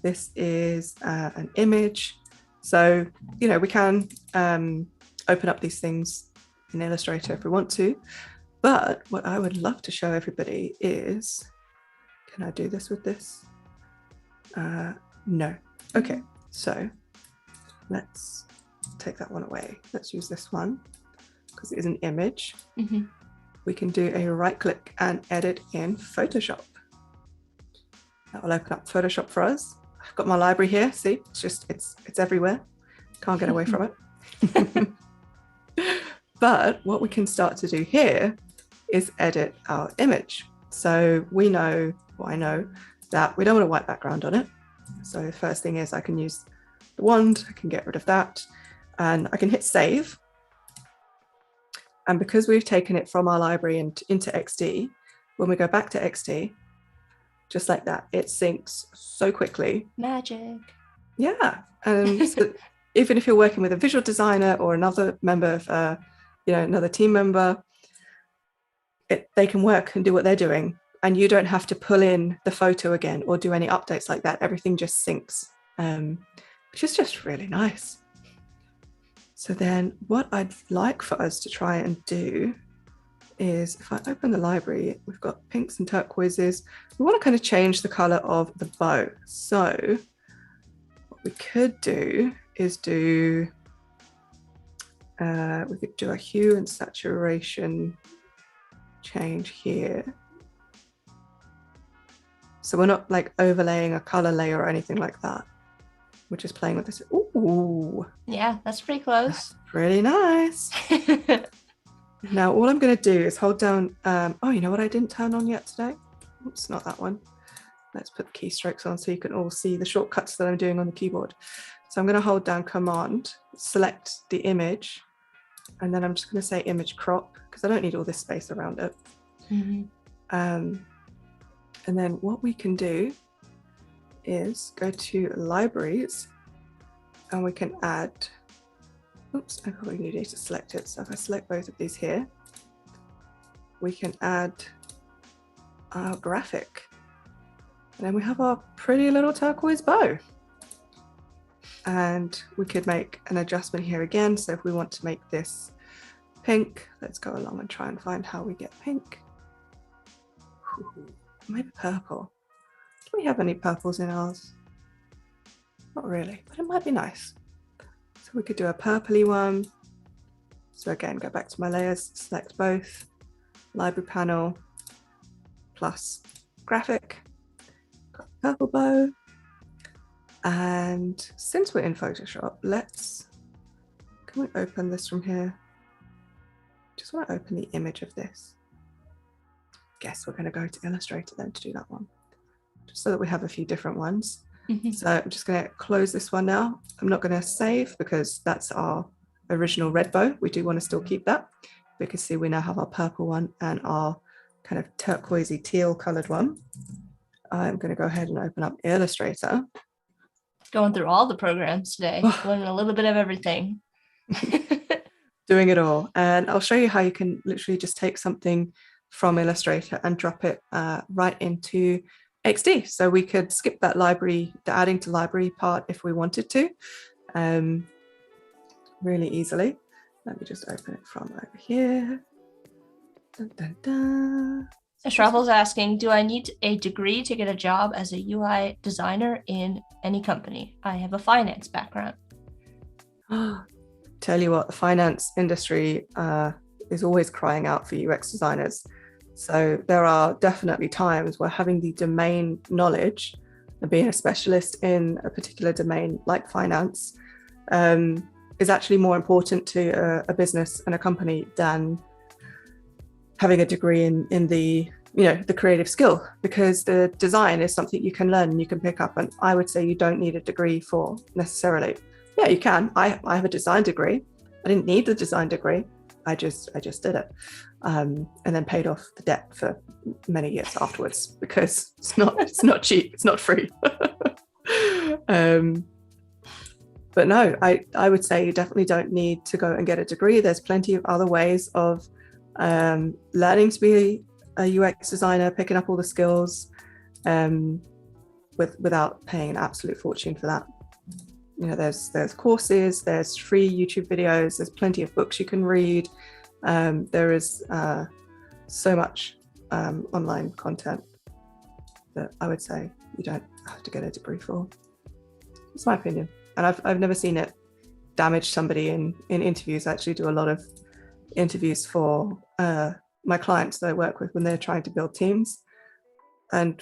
This is an image. So, we can open up these things in Illustrator if we want to. But what I would love to show everybody is, can I do this with this? No. Okay, so let's take that one away. Let's use this one because it is an image. We can do a right click and edit in Photoshop. That will open up Photoshop for us. I've got my library here. See, it's everywhere. Can't get away from it. But what we can start to do here is edit our image. So we know, well, I know that we don't want a white background on it. So the first thing is I can use the wand. I can get rid of that and I can hit save. And because we've taken it from our library and into XD, when we go back to XD, just like that, it syncs so quickly. Magic. Yeah. So even if you're working with a visual designer or another member of, another team member, they can work and do what they're doing. And you don't have to pull in the photo again or do any updates like that. Everything just syncs, which is just really nice. So then what I'd like for us to try and do is, if I open the library, we've got pinks and turquoises. We want to kind of change the color of the bow. So what we could do is we could do a hue and saturation change here. So we're not like overlaying a color layer or anything like that. We're just playing with this. Ooh, Ooh, Yeah, that's pretty close. pretty nice. Now, all I'm going to do is hold down. Oh, you know what I didn't turn on yet today? Oops, not that one. Let's put keystrokes on so you can all see the shortcuts that I'm doing on the keyboard. So I'm going to hold down Command, select the image, and then I'm just going to say image crop because I don't need all this space around it. Mm-hmm. And then what we can do is go to libraries and we can add, oops, I probably need to select it. So if I select both of these here, we can add our graphic. And then we have our pretty little turquoise bow. And we could make an adjustment here again. So if we want to make this pink, let's go along and try and find how we get pink. Ooh, maybe purple. Do we have any purples in ours? Not really, but it might be nice. So we could do a purpley one. So again, go back to my layers, select both, library panel, plus graphic, got purple bow. And since we're in Photoshop, can we open this from here? Just want to open the image of this. Guess we're going to go to Illustrator then to do that one, just so that we have a few different ones. Mm-hmm. So I'm just going to close this one now. I'm not going to save because that's our original red bow. We do want to still keep that. We can see we now have our purple one and our kind of turquoisey teal colored one. I'm going to go ahead and open up Illustrator. Going through all the programs today, learning a little bit of everything. Doing it all. And I'll show you how you can literally just take something from Illustrator and drop it right into XD. So we could skip that library, the adding to library part if we wanted to, really easily. Let me just open it from over here. Dun, dun, dun. Shravel's asking, do I need a degree to get a job as a UI designer in any company? I have a finance background. Tell you what, the finance industry is always crying out for UX designers. So there are definitely times where having the domain knowledge and being a specialist in a particular domain like finance is actually more important to a business and a company than having a degree in the the creative skill, because the design is something you can learn and you can pick up. And I would say you don't need a degree for necessarily. Yeah, you can. I have a design degree. I didn't need the design degree. I just did it, and then paid off the debt for many years afterwards because it's not cheap. It's not free. But no, I would say you definitely don't need to go and get a degree. There's plenty of other ways of learning to be a UX designer, picking up all the skills without paying an absolute fortune for that. There's courses, there's free YouTube videos, there's plenty of books you can read. There is so much online content that I would say you don't have to get a degree for. That's my opinion. And I've never seen it damage somebody in interviews. I actually do a lot of interviews for my clients that I work with when they're trying to build teams. And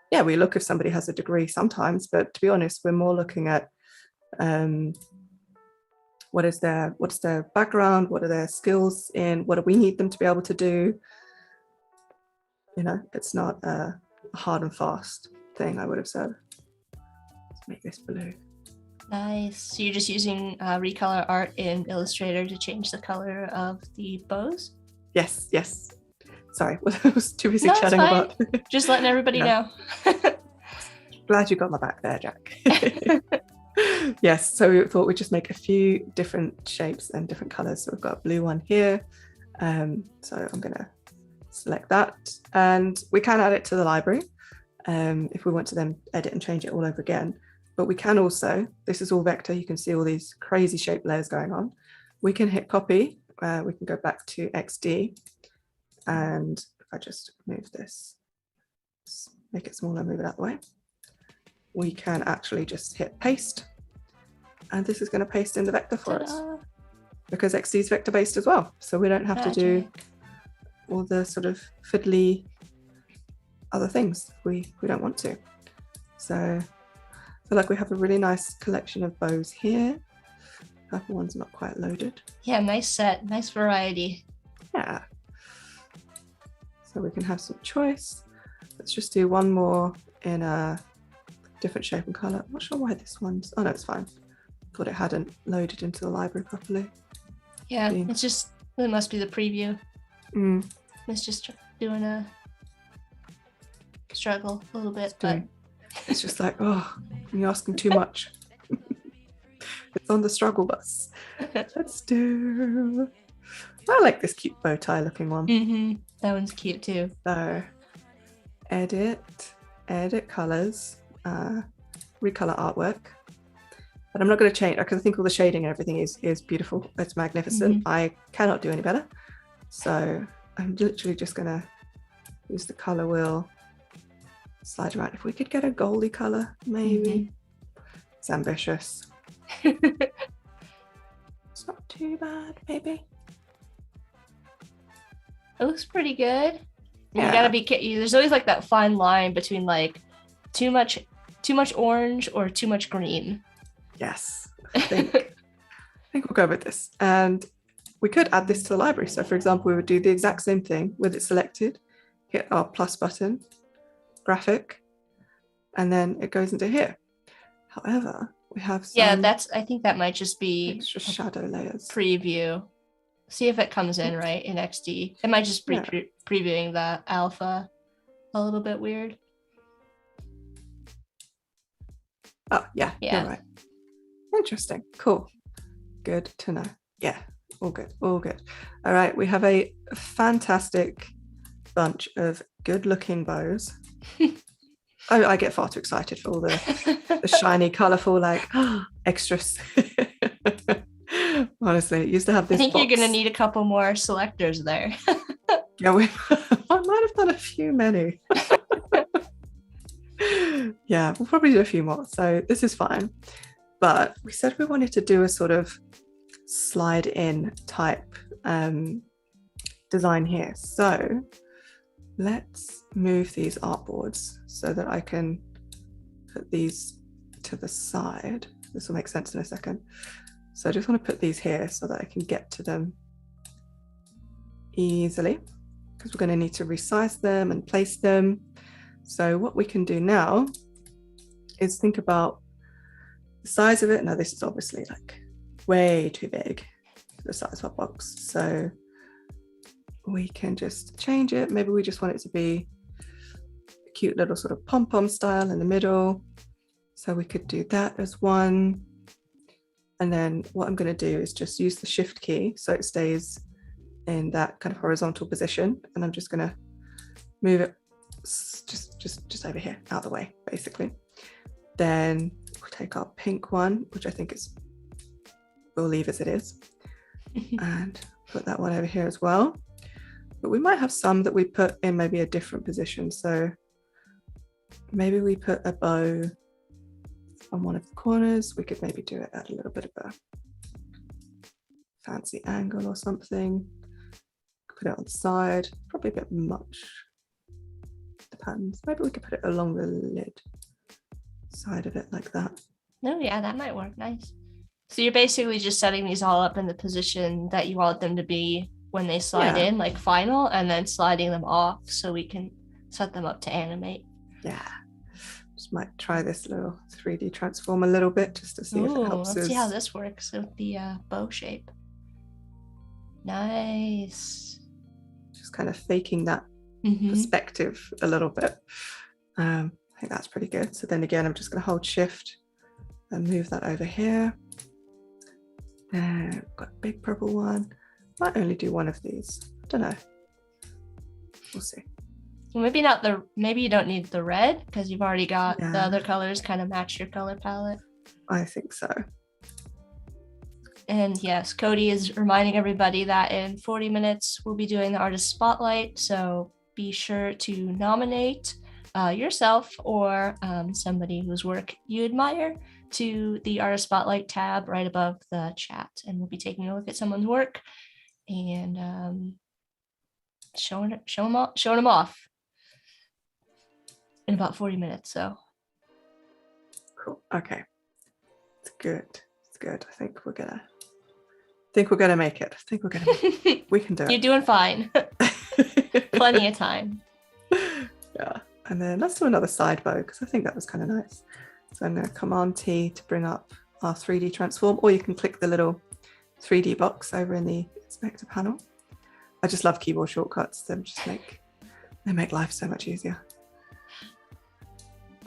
yeah, we look if somebody has a degree sometimes, but to be honest, we're more looking at what's their background, what are their skills in, what do we need them to be able to do. It's not a hard and fast thing, I would have said. Let's make this blue. Nice. So you're just using Recolor art in Illustrator to change the color of the bows? Yes. Sorry, I was too busy chatting about. Just letting everybody know. Glad you got my back there, Jack. Yes, so we thought we'd just make a few different shapes and different colors. So we've got a blue one here. So I'm going to select that, and we can add it to the library if we want to then edit and change it all over again. But we can also, this is all vector, you can see all these crazy shape layers going on. We can hit copy, we can go back to XD, and if I just move this, make it smaller, move it out the way, we can actually just hit paste, and this is going to paste in the vector for us, because XD is vector based as well, so we don't have to do all the sort of fiddly other things we don't want to. So So like we have a really nice collection of bows here. Purple one's not quite loaded. Yeah, nice set, nice variety. Yeah. So we can have some choice. Let's just do one more in a different shape and color. I'm not sure why this one's, oh no, it's fine. Thought it hadn't loaded into the library properly. Yeah, it's just, it must be the preview. It's just doing a struggle a little bit, but it's just like, oh, you're asking too much. It's on the struggle bus. Let's do, I like this cute bow tie looking one. That one's cute too. So edit colors, recolor artwork. But I'm not going to change because I think all the shading and everything is beautiful. It's magnificent. I cannot do any better. So I'm literally just going to use the color wheel, slide around. If we could get a goldy color, maybe. It's ambitious. It's not too bad, maybe. It looks pretty good. Yeah. You gotta be. There's always like that fine line between like too much orange or too much green. Yes, I think we'll go with this. And we could add this to the library. So for example, we would do the exact same thing with it selected, hit our plus button, graphic, and then it goes into here. However, we have some, I think that might just be extra shadow layers. Preview. See if it comes in right in XD. It might just be previewing the alpha a little bit weird. Oh yeah, you're right. Interesting. Cool. Good to know. Yeah, all good. All right, we have a fantastic bunch of good-looking bows. I get far too excited for all the shiny, colorful, like extras. Honestly, it used to have this. I think you're gonna need a couple more selectors there. Yeah, I might have done a few many. Yeah, we'll probably do a few more. So this is fine. But we said we wanted to do a sort of slide in type design here. So let's move these artboards so that I can put these to the side. This will make sense in a second. So I just want to put these here so that I can get to them easily, because we're going to need to resize them and place them. So what we can do now is think about the size of it. Now this is obviously like way too big for the size of our box. So we can just change it. Maybe we just want it to be a cute little sort of pom-pom style in the middle. So we could do that as one. And then what I'm going to do is just use the shift key so it stays in that kind of horizontal position. And I'm just going to move it just over here, out of the way, basically. Then we'll take our pink one, which I think we'll leave as it is, and put that one over here as well. But we might have some that we put in maybe a different position. So maybe we put a bow on one of the corners. We could maybe do it at a little bit of a fancy angle or something. Put it on the side, probably a bit much. Depends. Maybe we could put it along the lid side of it like that. No, yeah, that might work nice. So you're basically just setting these all up in the position that you want them to be when they slide in, like final, and then sliding them off so we can set them up to animate. Yeah. Just might try this little 3D transform a little bit just to see if it helps. Let's see how this works with the bow shape. Nice. Just kind of faking that perspective a little bit. I think that's pretty good. So then again, I'm just going to hold shift and move that over here. And got a big purple one. Might only do one of these. I don't know. We'll see. Well, maybe you don't need the red because you've already got the other colors kind of match your color palette. I think so. And yes, Cody is reminding everybody that in 40 minutes we'll be doing the artist spotlight. So be sure to nominate yourself or somebody whose work you admire to the artist spotlight tab right above the chat, and we'll be taking a look at someone's work and showing them off in about 40 minutes. So Cool. Okay. It's good. It's good. I think we're gonna make it. We can do it. You're doing fine. Plenty of time. Yeah. And then let's do another side bow because I think that was kind of nice. So I'm going to Command T to bring up our 3D transform, or you can click the little 3D box over in the inspector panel. I just love keyboard shortcuts. They make life so much easier.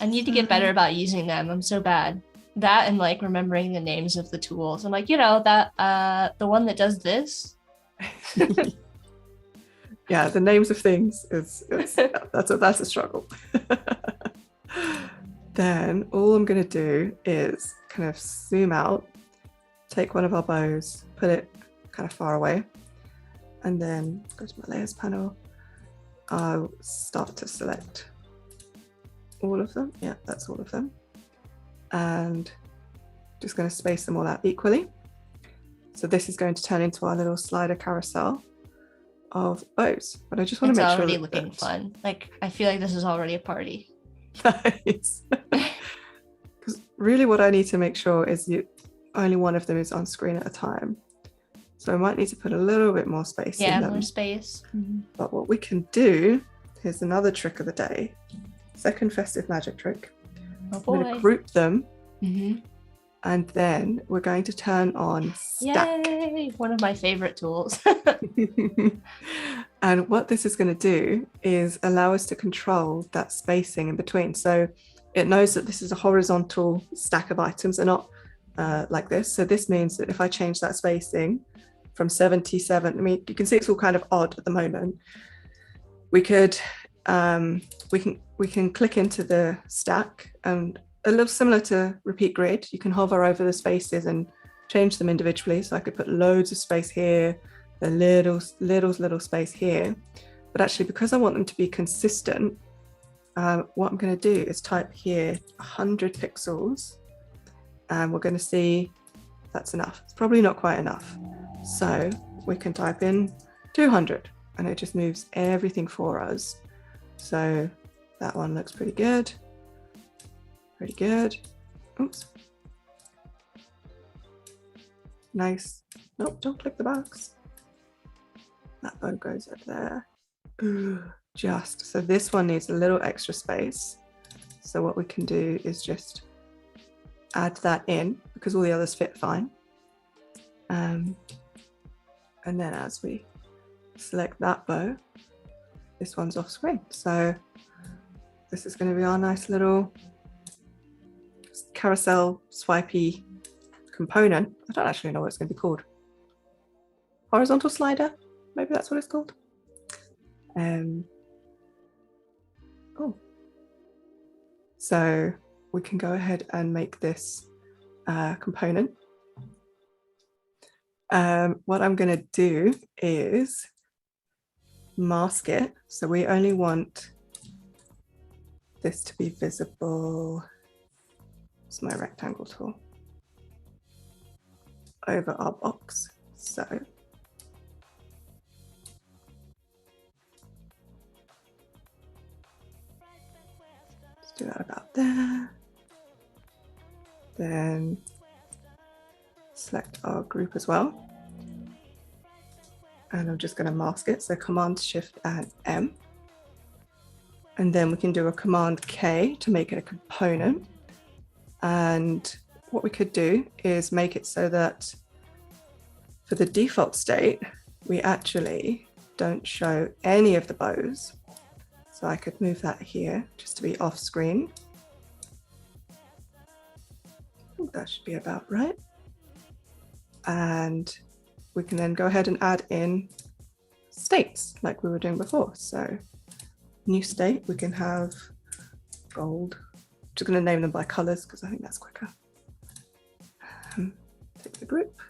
I need to get better about using them. I'm so bad. That and like remembering the names of the tools. I'm like, that the one that does this. Yeah, the names of things that's a struggle. Then all I'm going to do is kind of zoom out, take one of our bows, put it kind of far away, and then go to my layers panel. I'll start to select all of them. Yeah, that's all of them. And just going to space them all out equally. So this is going to turn into our little slider carousel of bows. But I just want to make sure it's already looking fun. Like, I feel like this is already a party. Nice. Because really what I need to make sure is only one of them is on screen at a time. So I might need to put a little bit more space in them. Yeah, more space. Mm-hmm. But what we can do, here's another trick of the day. Second festive magic trick. Oh boy. I'm going to group them. Mm-hmm. And then we're going to turn on stack. Yay! One of my favorite tools. And what this is going to do is allow us to control that spacing in between. So it knows that this is a horizontal stack of items and not like this. So this means that if I change that spacing from 77, I mean, you can see it's all kind of odd at the moment. We could, we can click into the stack, and a little similar to repeat grid, you can hover over the spaces and change them individually. So I could put loads of space here, a little space here. But actually, because I want them to be consistent, what I'm going to do is type here 100 pixels, and we're going to see that's enough. It's probably not quite enough. So we can type in 200, and it just moves everything for us. So that one looks pretty good. Pretty good. Oops. Nice. Nope, don't click the box. That bow goes up there. Just so this one needs a little extra space. So what we can do is just add that in because all the others fit fine. And then as we select that bow, this one's off screen. So this is going to be our nice little carousel swipey component. I don't actually know what it's going to be called. Horizontal slider, maybe that's what it's called. So we can go ahead and make this component. What I'm going to do is mask it. So we only want this to be visible. It's my rectangle tool over our box. So let's do that about there. Then select our group as well. And I'm just going to mask it. So Command Shift and M. And then we can do a Command K to make it a component. And what we could do is make it so that for the default state, we actually don't show any of the bows. So I could move that here just to be off screen. I think that should be about right. And we can then go ahead and add in states like we were doing before. So new state, we can have gold. Just going to name them by colors because I think that's quicker. Take the group,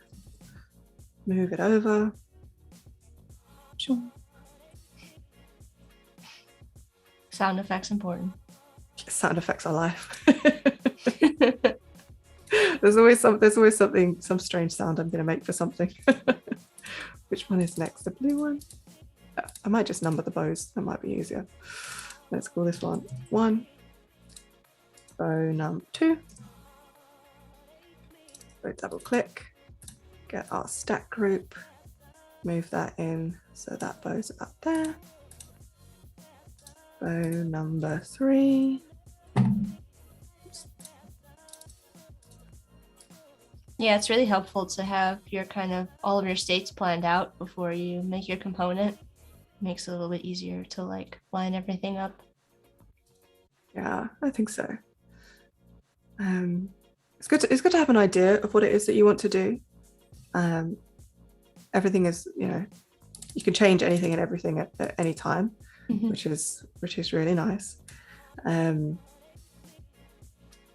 move it over. Sure. Sound effects important. Sound effects are life. There's always something, some strange sound I'm going to make for something. Which one is next? The blue one? I might just number the bows. That might be easier. Let's call this one 1. Bow number 2. So double click, get our stack group, move that in so that bow's about there. Bow number 3. Yeah, it's really helpful to have your kind of all of your states planned out before you make your component. It makes it a little bit easier to like line everything up. Yeah, I think so. It's good to have an idea of what it is that you want to do. Everything is, you can change anything and everything at any time, which is really nice.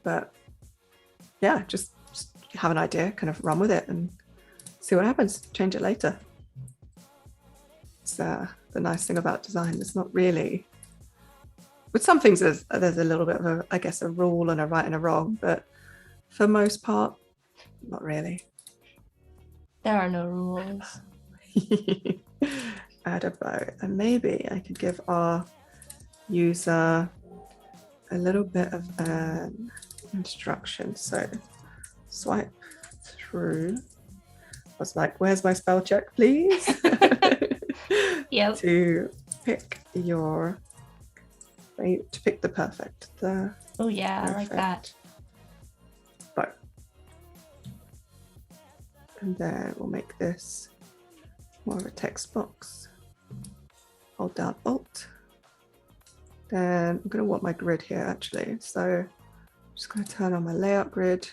But yeah, just have an idea, kind of run with it and see what happens. Change it later. It's the nice thing about design. It's not really, with some things there's a little bit of a rule and a right and a wrong, but for most part, not really. There are no rules. Add a bow, and maybe I could give our user a little bit of an instruction. So swipe through. I was like, where's my spell check, please? Yep. To pick the perfect. Oh yeah, perfect. I like that. Bow. And then we'll make this more of a text box. Hold down Alt. Then I'm going to want my grid here actually. So I'm just going to turn on my layout grid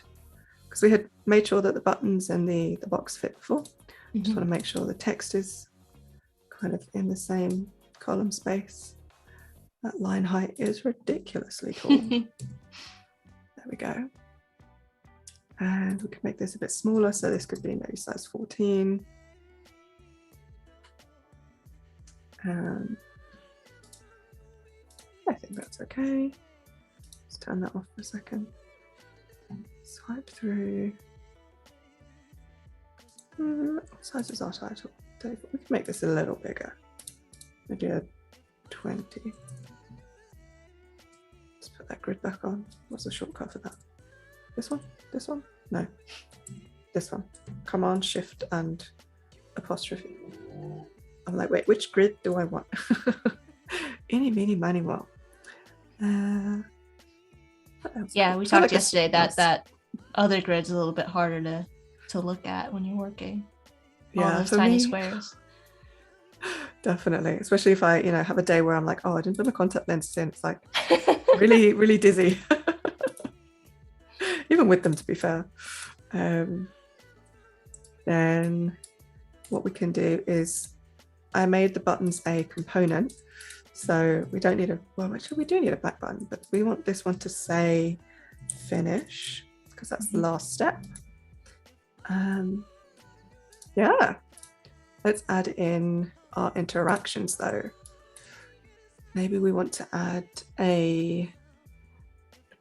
because we had made sure that the buttons and the box fit before. Just want to make sure the text is kind of in the same column space. That line height is ridiculously tall. There we go. And we can make this a bit smaller. So this could be maybe size 14. I think that's okay. Let's turn that off for a second. Swipe through. What size is our title? We can make this a little bigger. Maybe a 20. Let's put that grid back on. What's the shortcut for that? This one? This one? No. This one. Command, Shift, and apostrophe. I'm like, wait, which grid do I want? Eeny, meeny, miny, moe. Yeah, we talked yesterday that other grid's a little bit harder to look at when you're working. Yeah, all those tiny squares. Definitely, especially if I, have a day where I'm like, oh, I didn't put my contact lenses in. It's like really, really dizzy. Even with them, to be fair. Then what we can do is I made the buttons a component. So we don't need actually we do need a back button, but we want this one to say finish because that's the last step. Yeah, let's add in our interactions though. Maybe we want to add in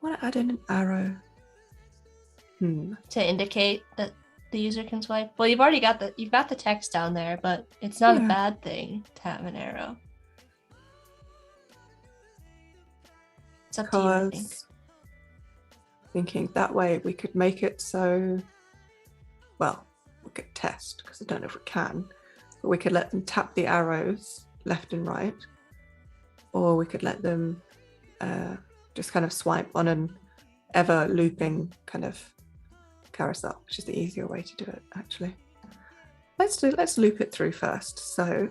an arrow. To indicate that the user can swipe. Well, you've already got the text down there, but it's not a bad thing to have an arrow. It's up to you, I think. Thinking that way we could make it so, well, we could test because I don't know if we can, but we could let them tap the arrows left and right, or we could let them just kind of swipe on an ever looping kind of carousel, which is the easier way to do it actually. Let's loop it through first. So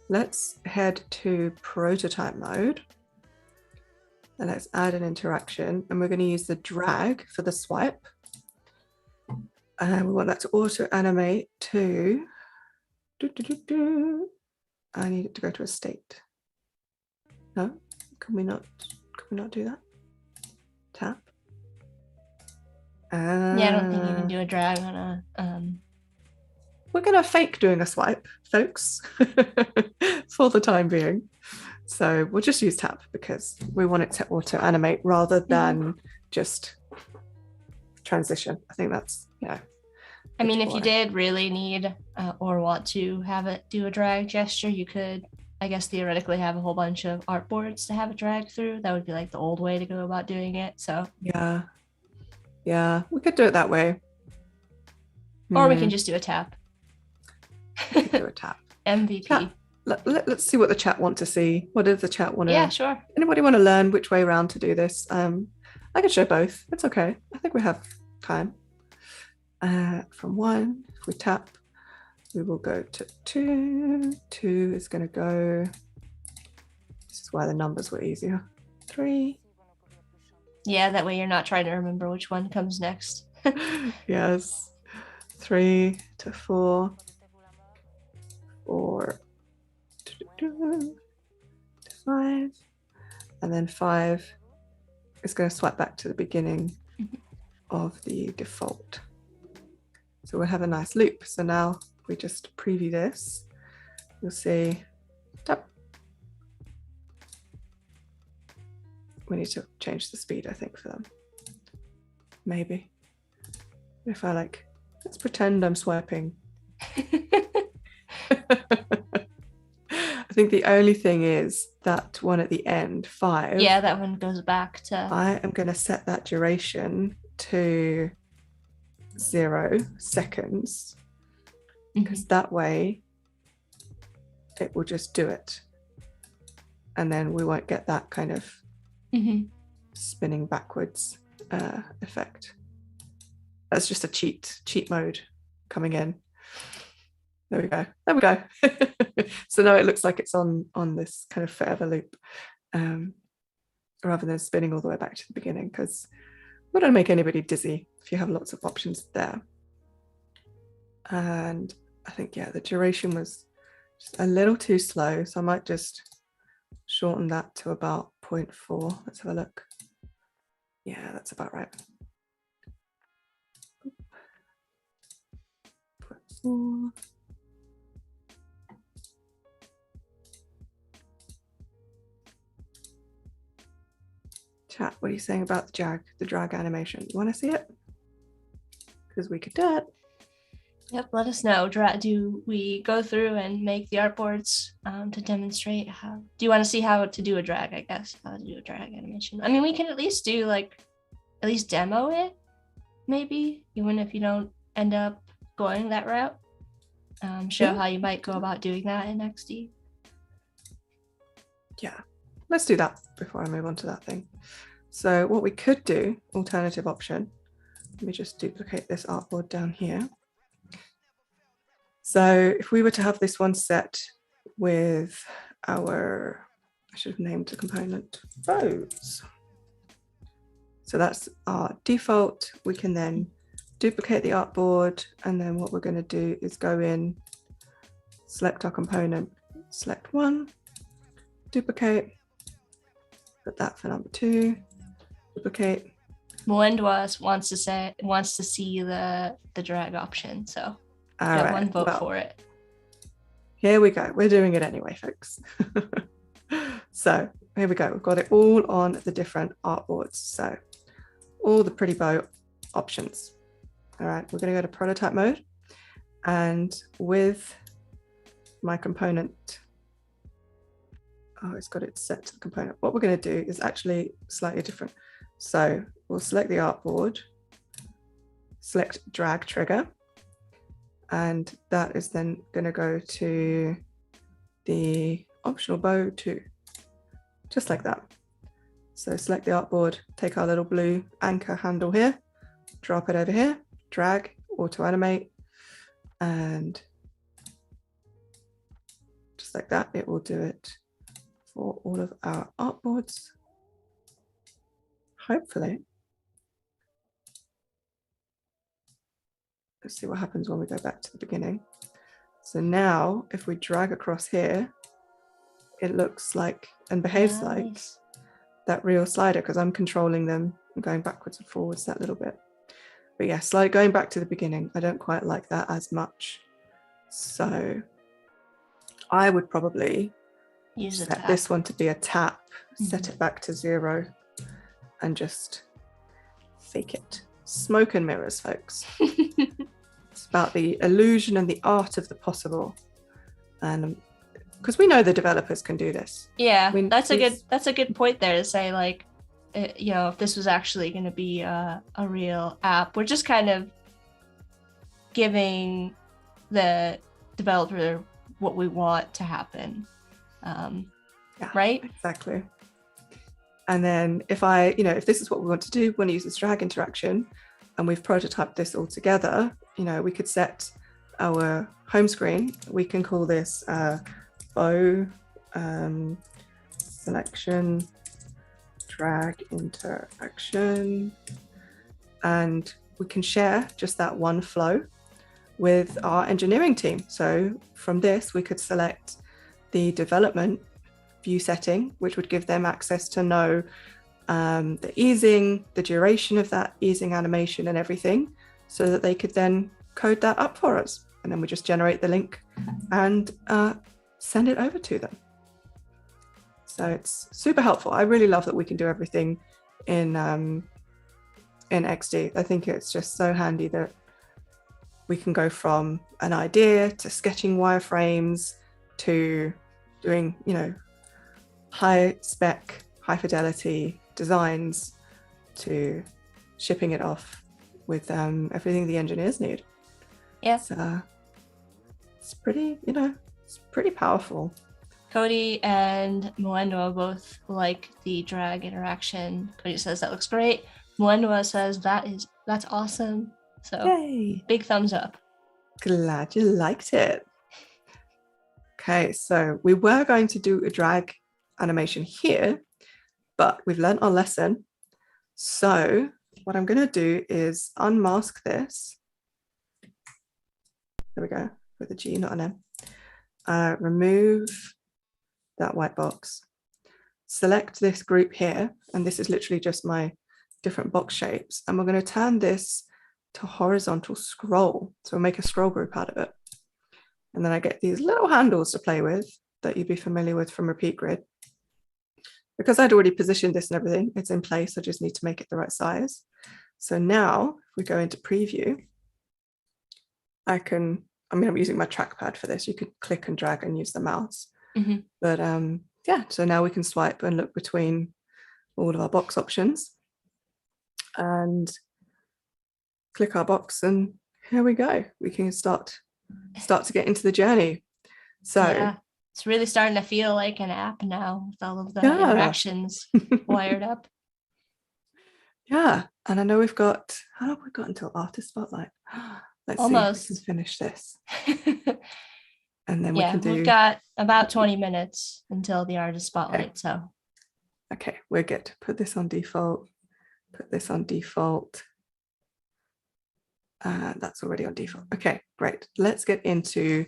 let's head to prototype mode. And let's add an interaction, and we're going to use the drag for the swipe. And we want that to auto animate to. I need it to go to a state. No, can we not do that? Tap. Yeah, I don't think you can do a drag on a. We're going to fake doing a swipe, folks, for the time being. So we'll just use tap because we want it to auto animate rather than just transition. I think that's, I mean, if you did really need or want to have it do a drag gesture, you could, I guess, theoretically have a whole bunch of artboards to have it drag through. That would be like the old way to go about doing it. So yeah, we could do it that way. Or we can just do a tap. Do a tap. MVP. Chat. Let's see what the chat want to see. What does the chat want to? Yeah, sure. Anybody want to learn which way around to do this? I can show both. It's okay. I think we have time. From 1, if we tap, we will go to 2. 2 is going to go. This is why the numbers were easier. 3. Yeah, that way you're not trying to remember which one comes next. Yes. 3 to 4. 4 to 5. And then 5 is going to swipe back to the beginning of the default. So we'll have a nice loop. So now if we just preview this, you'll see, tap. We need to change the speed, I think, for them. Maybe. If I like, let's pretend I'm swiping. I think the only thing is that one at the end, 5. Yeah, that one goes back to. I am going to set that duration to 0 seconds, because that way it will just do it. And then we won't get that kind of spinning backwards effect. That's just a cheat mode coming in. There we go. There we go. So now it looks like it's on this kind of forever loop, rather than spinning all the way back to the beginning, because we don't make anybody dizzy if you have lots of options there. And I think, yeah, the duration was just a little too slow, so I might just shorten that to about 0.4. Let's have a look. Yeah, that's about right. 0.4. Chat, what are you saying about the drag animation? You want to see it? Because we could do it. Yep, let us know. Do we go through and make the artboards to demonstrate how? Do you want to see how to do a drag, I guess? How to do a drag animation. I mean, we can at least do at least demo it, maybe, even if you don't end up going that route. Show how you might go about doing that in XD. Yeah, let's do that before I move on to that thing. So what we could do, alternative option, let me just duplicate this artboard down here. So if we were to have this one set with our, I should have named the component rows. So that's our default. We can then duplicate the artboard, and then what we're going to do is go in, select our component, select 1, duplicate, put that for number 2, duplicate. Melinda wants to see the drag option, so get one vote for it. Here we go. We're doing it anyway, folks. So here we go. We've got it all on the different artboards. So all the pretty bow options. All right, we're going to go to prototype mode, and with my component, oh, it's got it set to the component. What we're going to do is actually slightly different. So we'll select the artboard, select drag trigger, and that is then going to go to the optional bow 2, just like that. So select the artboard, take our little blue anchor handle here, drop it over here, drag, auto animate, and just like that, it will do it for all of our artboards. Hopefully. Let's see what happens when we go back to the beginning. So now if we drag across here, it looks like and behaves like that real slider, because I'm controlling them and going backwards and forwards that little bit. But yes, like going back to the beginning, I don't quite like that as much. So I would probably set this one to be a tap, set it back to 0, and just fake it. Smoke and mirrors, folks. It's about the illusion and the art of the possible. And because we know the developers can do this. Yeah, that's a good point there to say, like, if this was actually going to be a real app, we're just kind of giving the developer what we want to happen. Right? Exactly. And then if this is what we want to do, we want to use this drag interaction, and we've prototyped this all together, we could set our home screen. We can call this bow selection drag interaction, and we can share just that one flow with our engineering team. So from this, we could select the development view setting, which would give them access to know the easing, the duration of that easing animation and everything, so that they could then code that up for us. And then we just generate the link and send it over to them. So it's super helpful. I really love that we can do everything in XD. I think it's just so handy that we can go from an idea to sketching wireframes to doing, high spec, high fidelity designs to shipping it off with everything the engineers need. Yes. It's pretty, it's pretty powerful. Cody and Moenua both like the drag interaction. Cody says that looks great. Moenua says that's awesome. So Yay. Big thumbs up. Glad you liked it. Okay, so we were going to do a drag animation here, but we've learned our lesson. So what I'm going to do is unmask this. There we go, with a G, not an M. Remove that white box. Select this group here, and this is literally just my different box shapes. And we're going to turn this to horizontal scroll. So we'll make a scroll group out of it. And then I get these little handles to play with that you'd be familiar with from Repeat Grid. Because I'd already positioned this and everything, it's in place. I just need to make it the right size. So now if we go into preview, I'm using my trackpad for this. You could click and drag and use the mouse. Mm-hmm. But yeah, so now we can swipe and look between all of our box options and click our box, and here we go. We can start to get into the journey. So yeah, it's really starting to feel like an app now with all of the interactions wired up. Yeah, and I know we've got, how long have we got until Artist Spotlight? Let's Almost. see if we can finish this. And then we've got about 20 minutes until the Artist Spotlight. Okay, we're good. Put this on default. Put this on default. That's already on default. Okay, great. Let's get into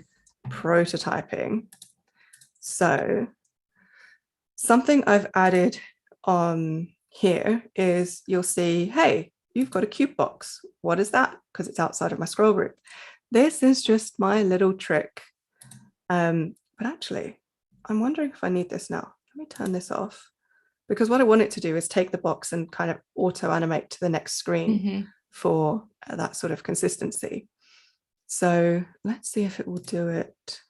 prototyping. So something I've added on here is you'll see, hey, you've got a cube box. What is that? Because it's outside of my scroll group. This is just my little trick. But actually, I'm wondering if I need this now. Let me turn this off, because what I want it to do is take the box and kind of auto animate to the next screen for that sort of consistency. So let's see if it will do it.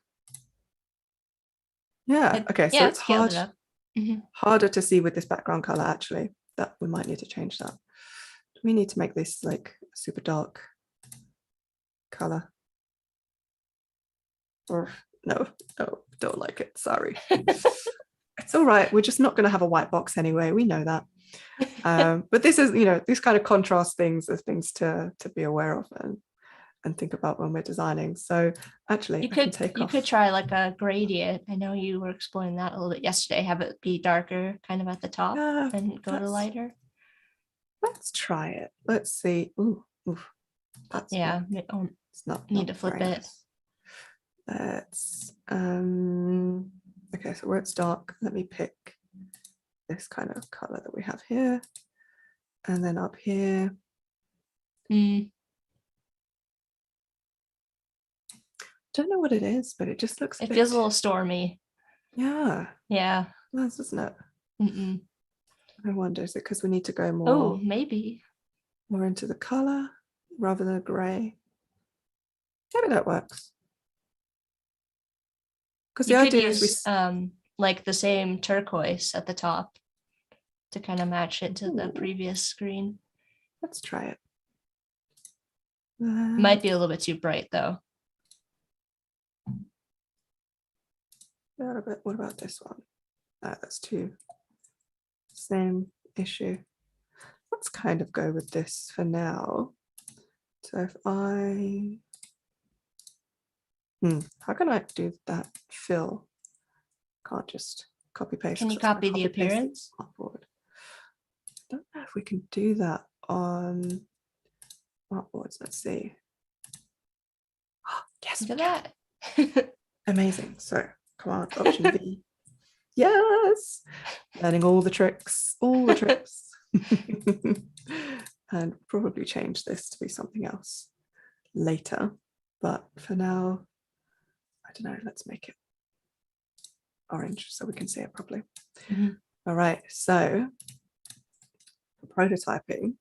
Yeah, okay, so it's harder to see with this background color, actually. That we might need to change that. We need to make this like super dark color. Or no, don't like it, sorry. It's all right, we're just not going to have a white box anyway, we know that. But this is, these kind of contrast things are things to be aware of and think about when we're designing. So actually, you could try like a gradient. I know you were exploring that a little bit yesterday. Have it be darker kind of at the top and go to lighter. Let's try it. Let's see. Ooh, that's it's not need to flip it. Let's okay, so where it's dark, let me pick this kind of color that we have here, and then up here. Don't know what it is, but it just looks it feels a little stormy. Yeah Nice, isn't it? I wonder, is it because we need to go more maybe more into the color rather than a gray? Maybe that works. Because the idea is like the same turquoise at the top to kind of match it to the previous screen. Let's try it. Might be a little bit too bright though. What about this one? That's too same issue. Let's kind of go with this for now. So if I, how can I do that fill? Can't just copy paste. Can you copy the appearance? Artboard. I don't know if we can do that on Artboards. Let's see. Yes, look at that. Amazing. So Command Option V. Yes, learning all the tricks, and probably change this to be something else later. But for now, I don't know. Let's make it orange so we can see it properly. All right. So for prototyping,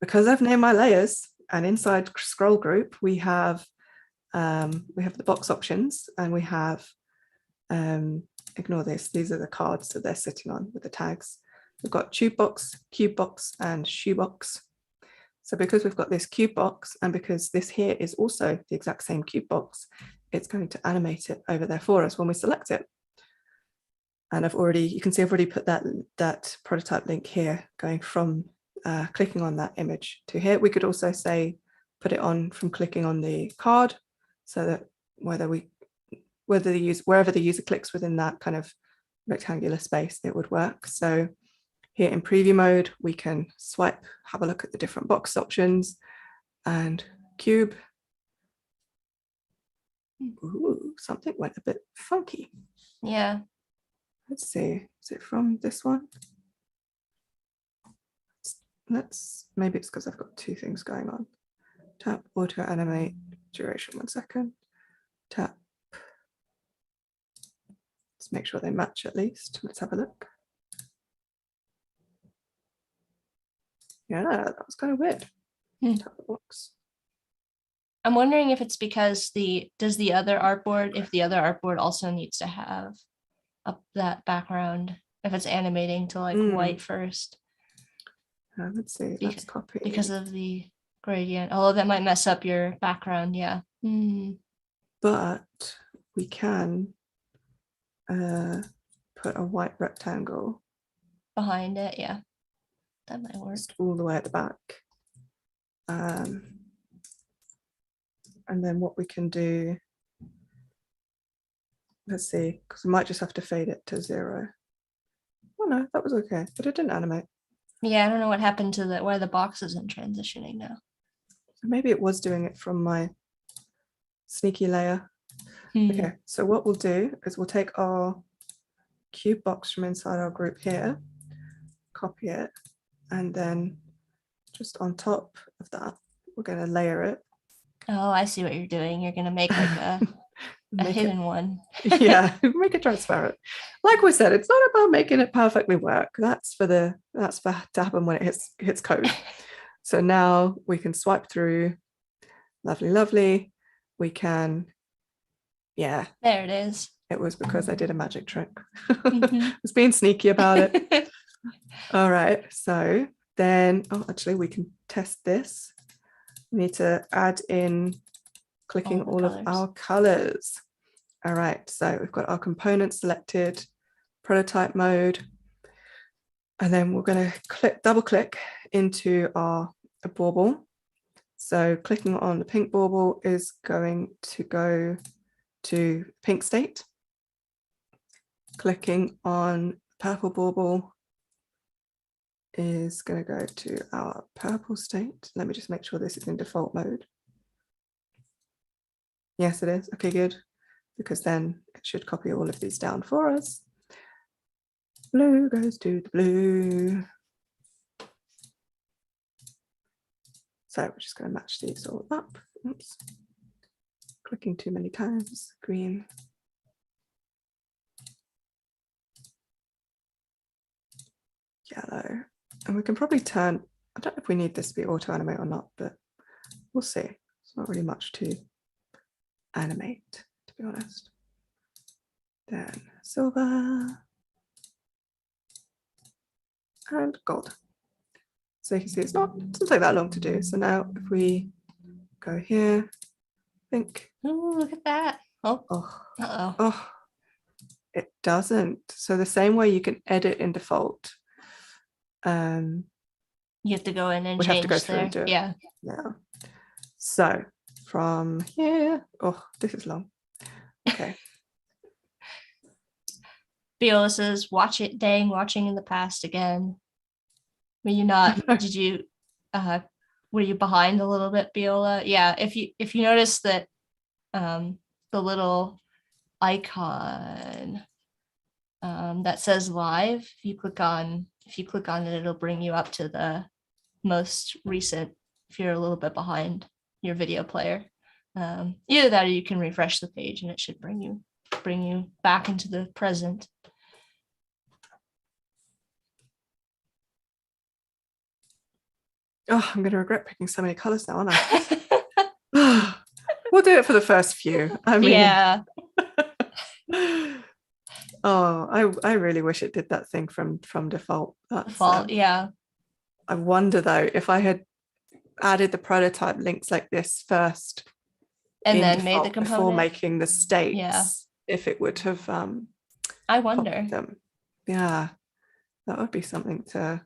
because I've named my layers, and inside scroll group we have the box options, and we have ignore this. These are the cards that they're sitting on with the tags. We've got tube box, cube box, and shoe box. So because we've got this cube box, and because this here is also the exact same cube box, it's going to animate it over there for us when we select it. And you can see I've already put that prototype link here, going from clicking on that image to here. We could also say put it on from clicking on the card, so that wherever the user clicks within that kind of rectangular space, it would work. So here in preview mode, we can swipe, have a look at the different box options, and cube. Ooh, something went a bit funky. Yeah. Let's see, is it from this one? Maybe it's because I've got two things going on. Tap, auto animate, duration 1 second. Tap. Let's make sure they match at least. Let's have a look. Yeah, that was kind of weird. Tap the box. I'm wondering if it's because if the other artboard also needs to have that background, if it's animating to like white first. Let's see, let's copy. Because of the gradient, although that might mess up your background, yeah. But we can put a white rectangle behind it, yeah. That might work. Just all the way at the back. And then what we can do, let's see, because we might just have to fade it to 0. Oh no, that was okay, but it didn't animate. Yeah, I don't know what happened to why the box isn't transitioning now. Maybe it was doing it from my sneaky layer. Okay, so what we'll do is we'll take our cube box from inside our group here, copy it, and then just on top of that, we're going to layer it. Oh, I see what you're doing. You're going to make like a hidden one. Yeah, make it transparent. Like we said, it's not about making it perfectly work. That's for to happen when it hits code. So now we can swipe through. Lovely, lovely. We can, yeah. There it is. It was because I did a magic trick. I was being sneaky about it. All right, so then, actually we can test this. We need to add in clicking all of our colors. All right, so we've got our components selected, prototype mode, and then we're going to double click into our bauble. So clicking on the pink bauble is going to go to pink state. Clicking on purple bauble is going to go to our purple state. Let me just make sure this is in default mode. Yes, it is. Okay, good. Because then it should copy all of these down for us. Blue goes to the blue. So we're just going to match these all up. Oops. Clicking too many times. Green. Yellow. And we can probably turn, I don't know if we need this to be auto animate or not, but we'll see. It's not really much to animate, to be honest. Then silver and gold. So you can see it doesn't take that long to do. So now if we go here, think. Ooh, look at that. Oh, Oh, uh-oh. oh, it doesn't. So the same way you can edit in default, You have to go in and we have to go change through and there. do it. Yeah. Yeah. So from here, oh, this is long. Okay. Viola says, watch it, dang, watching in the past again. Were you not, did you, were you behind a little bit, Viola? Yeah, if you notice that the little icon that says live, if you click on it, it'll bring you up to the most recent if you're a little bit behind your video player. Either that or you can refresh the page and it should bring you back into the present. Oh, I'm going to regret picking so many colors now, aren't I? We'll do it for the first few. I mean, yeah. Oh, I really wish it did that thing from default. That's Default, yeah. I wonder though if I had added the prototype links like this first And in then default made the component before making the states, yeah, if it would have I wonder them. Yeah, that would be something to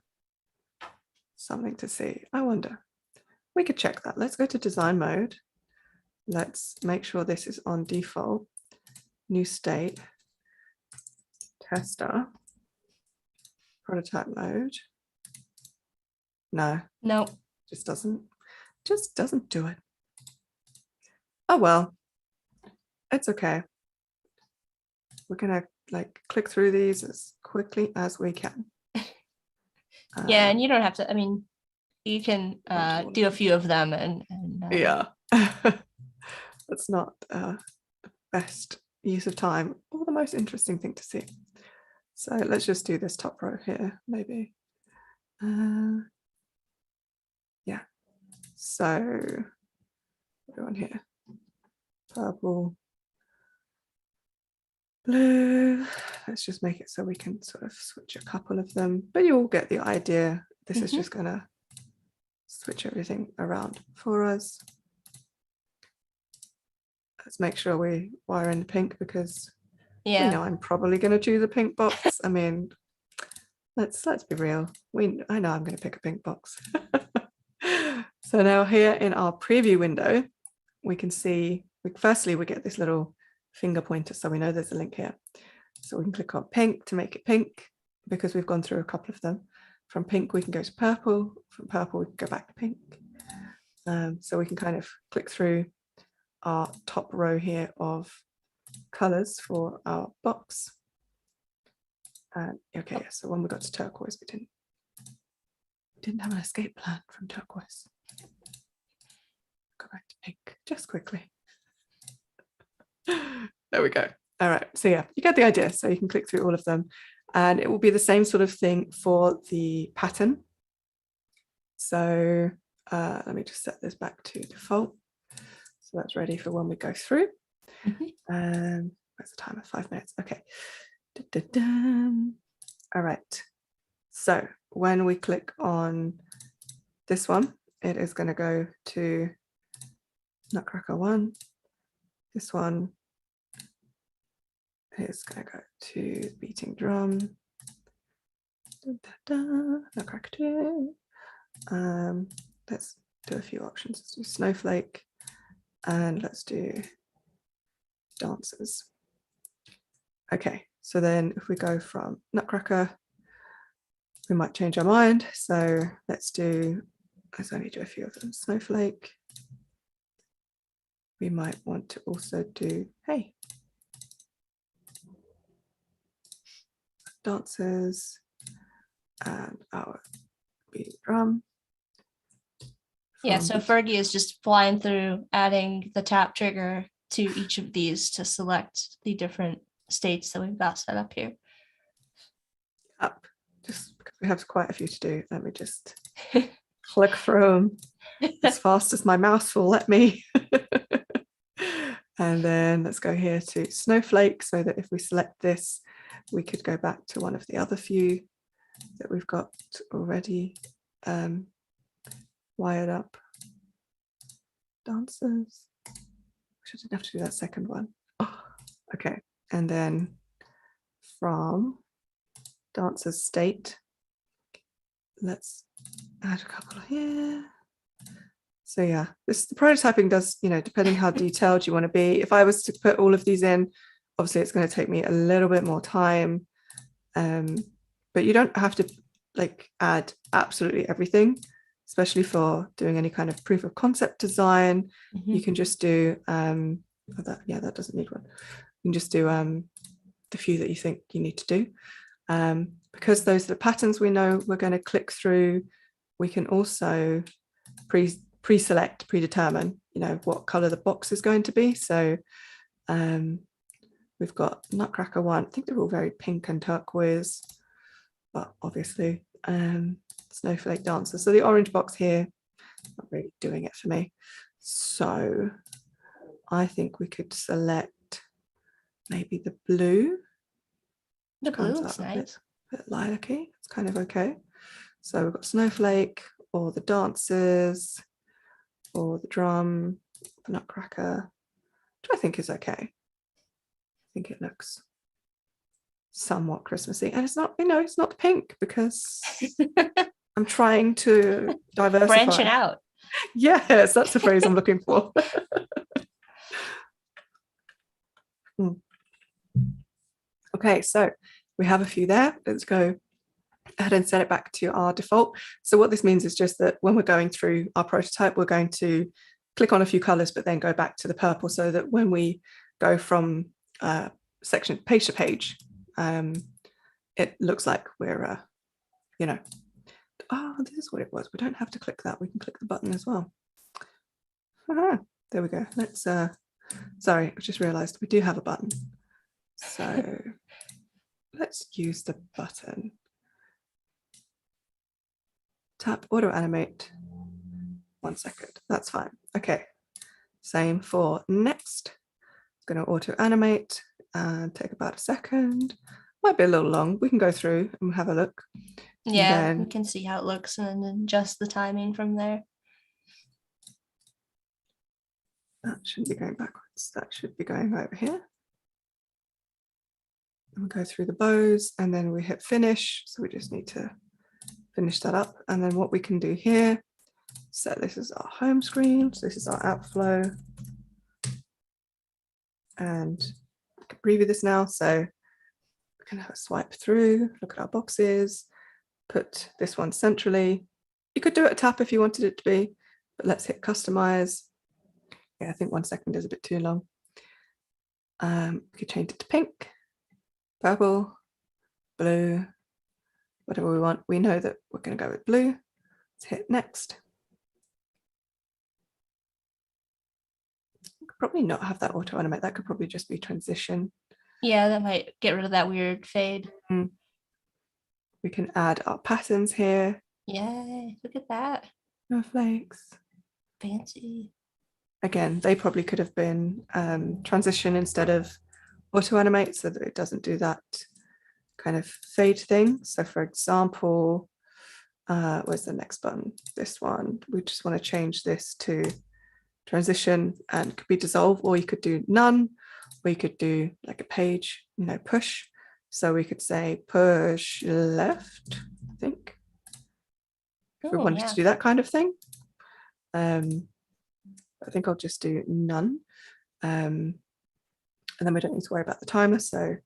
see. I wonder. We could check that. Let's go to design mode. Let's make sure this is on default. New state, tester, prototype mode. No, nope. just doesn't do it. Oh well, it's okay. We're gonna like click through these as quickly as we can. Yeah, and you don't have to, I mean, you can do a few of them and yeah. That's not the best use of time or the most interesting thing to see. So let's just do this top row here, maybe. Yeah. So go on here. Purple, blue. Let's just make it so we can sort of switch a couple of them, but you'll get the idea. This is just gonna switch everything around for us. Let's make sure we wire in the pink because we know I'm probably going to choose a pink box. I mean, let's be real. I know I'm going to pick a pink box. So now here in our preview window, we can see, firstly, we get this little finger pointer. So we know there's a link here. So we can click on pink to make it pink because we've gone through a couple of them. From pink, we can go to purple. From purple, we can go back to pink. So we can kind of click through our top row here of colors for our box. And okay, so when we got to turquoise, we didn't have an escape plan from turquoise. Go back to pink just quickly. There we go. All right, so yeah, you get the idea. So you can click through all of them and it will be the same sort of thing for the pattern. So let me just set this back to default. So that's ready for when we go through. Where's the timer? 5 minutes. Okay. All right. So when we click on this one, it is going to go to Nutcracker 1. This one is going to go to beating drum. Nutcracker 2. Let's do a few options. Let's do snowflake and let's do dancers. Okay, so then if we go from Nutcracker, we might change our mind. So let's only do a few of them. Snowflake. We might want to also do, hey, dancers and our beat drum. Yeah, so Fergie is just flying through, adding the tap trigger to each of these to select the different states that we've got set up here. Up, just because we have quite a few to do. Let me just click through them as fast as my mouse will let me. And then let's go here to snowflake so that if we select this, we could go back to one of the other few that we've got already wired up. dancers. I didn't have to do that second one. Oh, okay, and then from dancers state, let's add a couple here. So yeah, the prototyping does, depending how detailed you want to be. If I was to put all of these in, obviously it's going to take me a little bit more time. But you don't have to add absolutely everything, especially for doing any kind of proof of concept design. You can just do that doesn't need one. You can just do the few that you think you need to do. Because those are the patterns we know we're going to click through, we can also pre-select, predetermine, what color the box is going to be. So we've got Nutcracker one. I think they're all very pink and turquoise, but obviously snowflake dancer. So the orange box here, not really doing it for me. So I think we could select maybe the blue. The blue looks nice. A bit lilac-y. It's kind of okay. So we've got snowflake, or the dancers, or the drum, the Nutcracker, which I think is okay. I think it looks somewhat Christmassy, and it's not, it's not pink, because I'm trying to diversify. Branching out. Yes, that's the phrase I'm looking for. Okay, so we have a few there. Let's go ahead and set it back to our default. So what this means is just that when we're going through our prototype, we're going to click on a few colors, but then go back to the purple, so that when we go from section page to page, it looks like we're, oh, this is what it was. We don't have to click that. We can click the button as well. There we go. Let's, sorry, I just realized we do have a button. So let's use the button. Tap auto animate. 1 second. That's fine. Okay. Same for next. It's going to auto animate and take about a second. Might be a little long. We can go through and have a look. Yeah, we can see how it looks and then adjust the timing from there. That shouldn't be going backwards. That should be going over here. And we'll go through the bows and then we hit finish. So we just need to finish that up. And then what we can do here, so this is our home screen. So this is our outflow. And I can preview this now. So we can have a swipe through, look at our boxes, put this one centrally. You could do it a tap if you wanted it to be, but let's hit customize. Yeah, I think 1 second is a bit too long. We could change it to pink, purple, blue, whatever we want. We know that we're going to go with blue. Let's hit next. We could probably not have that auto animate. That could probably just be transition. Yeah, that might get rid of that weird fade. We can add our patterns here. Yay, look at that. Snowflakes. Fancy. Again, they probably could have been transition instead of auto animate, so that it doesn't do that kind of fade thing. So for example, where's the next button? This one. We just want to change this to transition, and it could be dissolve, or you could do none, or you could do like a page, push. So we could say push left, I think, if we wanted to do that kind of thing. I think I'll just do none. And then we don't need to worry about the timer. So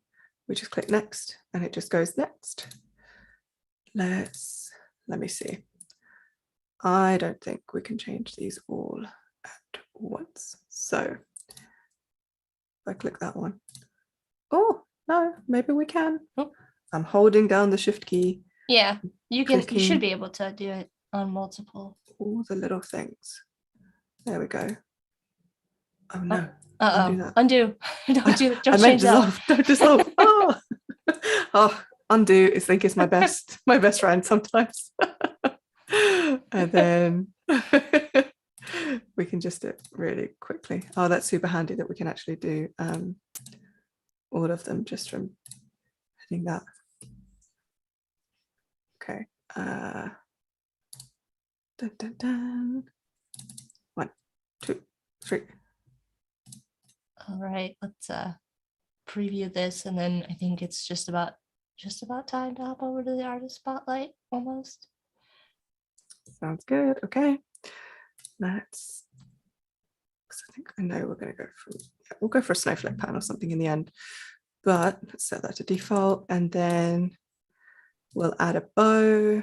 we just click next and it just goes next. Let me see. I don't think we can change these all at once. So if I click that one. Oh, no, maybe we can. Oh. I'm holding down the shift key. Yeah, you should be able to do it on multiple. All the little things. There we go. Oh no. Undo that. Undo. Don't do it. Don't I meant dissolve. Don't dissolve. Oh. Oh, undo is my best friend sometimes. And then we can just do it really quickly. Oh, that's super handy that we can actually do all of them just from hitting that. Okay. Dun, dun, dun. 1, 2, Sweet. All right, let's preview this, and then I think it's just about time to hop over to the artist spotlight almost. Sounds good. Okay. Let's, I think I know we're going to go for, yeah, we'll go for a snowflake pattern or something in the end, but let's set that to default, and then we'll add a bow,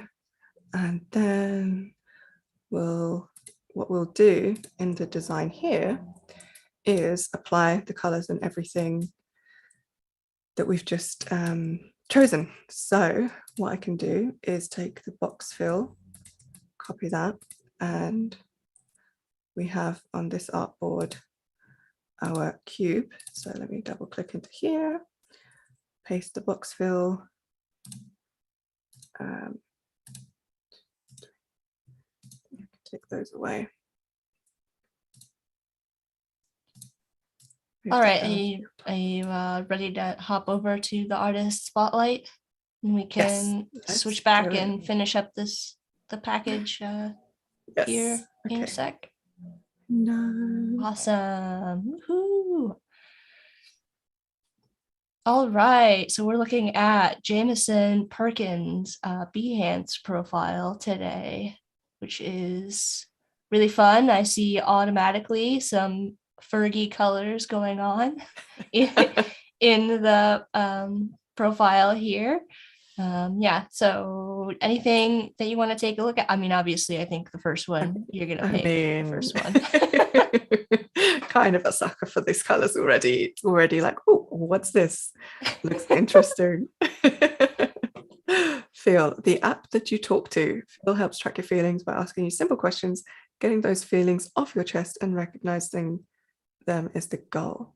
and then what we'll do in the design here is apply the colors and everything that we've just chosen. So what I can do is take the box fill, copy that, and we have on this artboard our cube. So let me double click into here, paste the box fill. Take those away. All right, are you ready to hop over to the artist spotlight? And we can switch back and finish up the package here in a sec. No. Awesome. Woohoo. All right, so we're looking at Jamison Perkins Behance profile today, which is really fun. I see automatically some Fergie colors going on in the profile here. Yeah, so anything that you want to take a look at? I mean, obviously, I think the first one you're going to pick the first one. Kind of a sucker for these colors already. It's already like, oh, what's this? Looks interesting. Phil, the app that you talk to. Phil helps track your feelings by asking you simple questions, getting those feelings off your chest and recognizing them is the goal.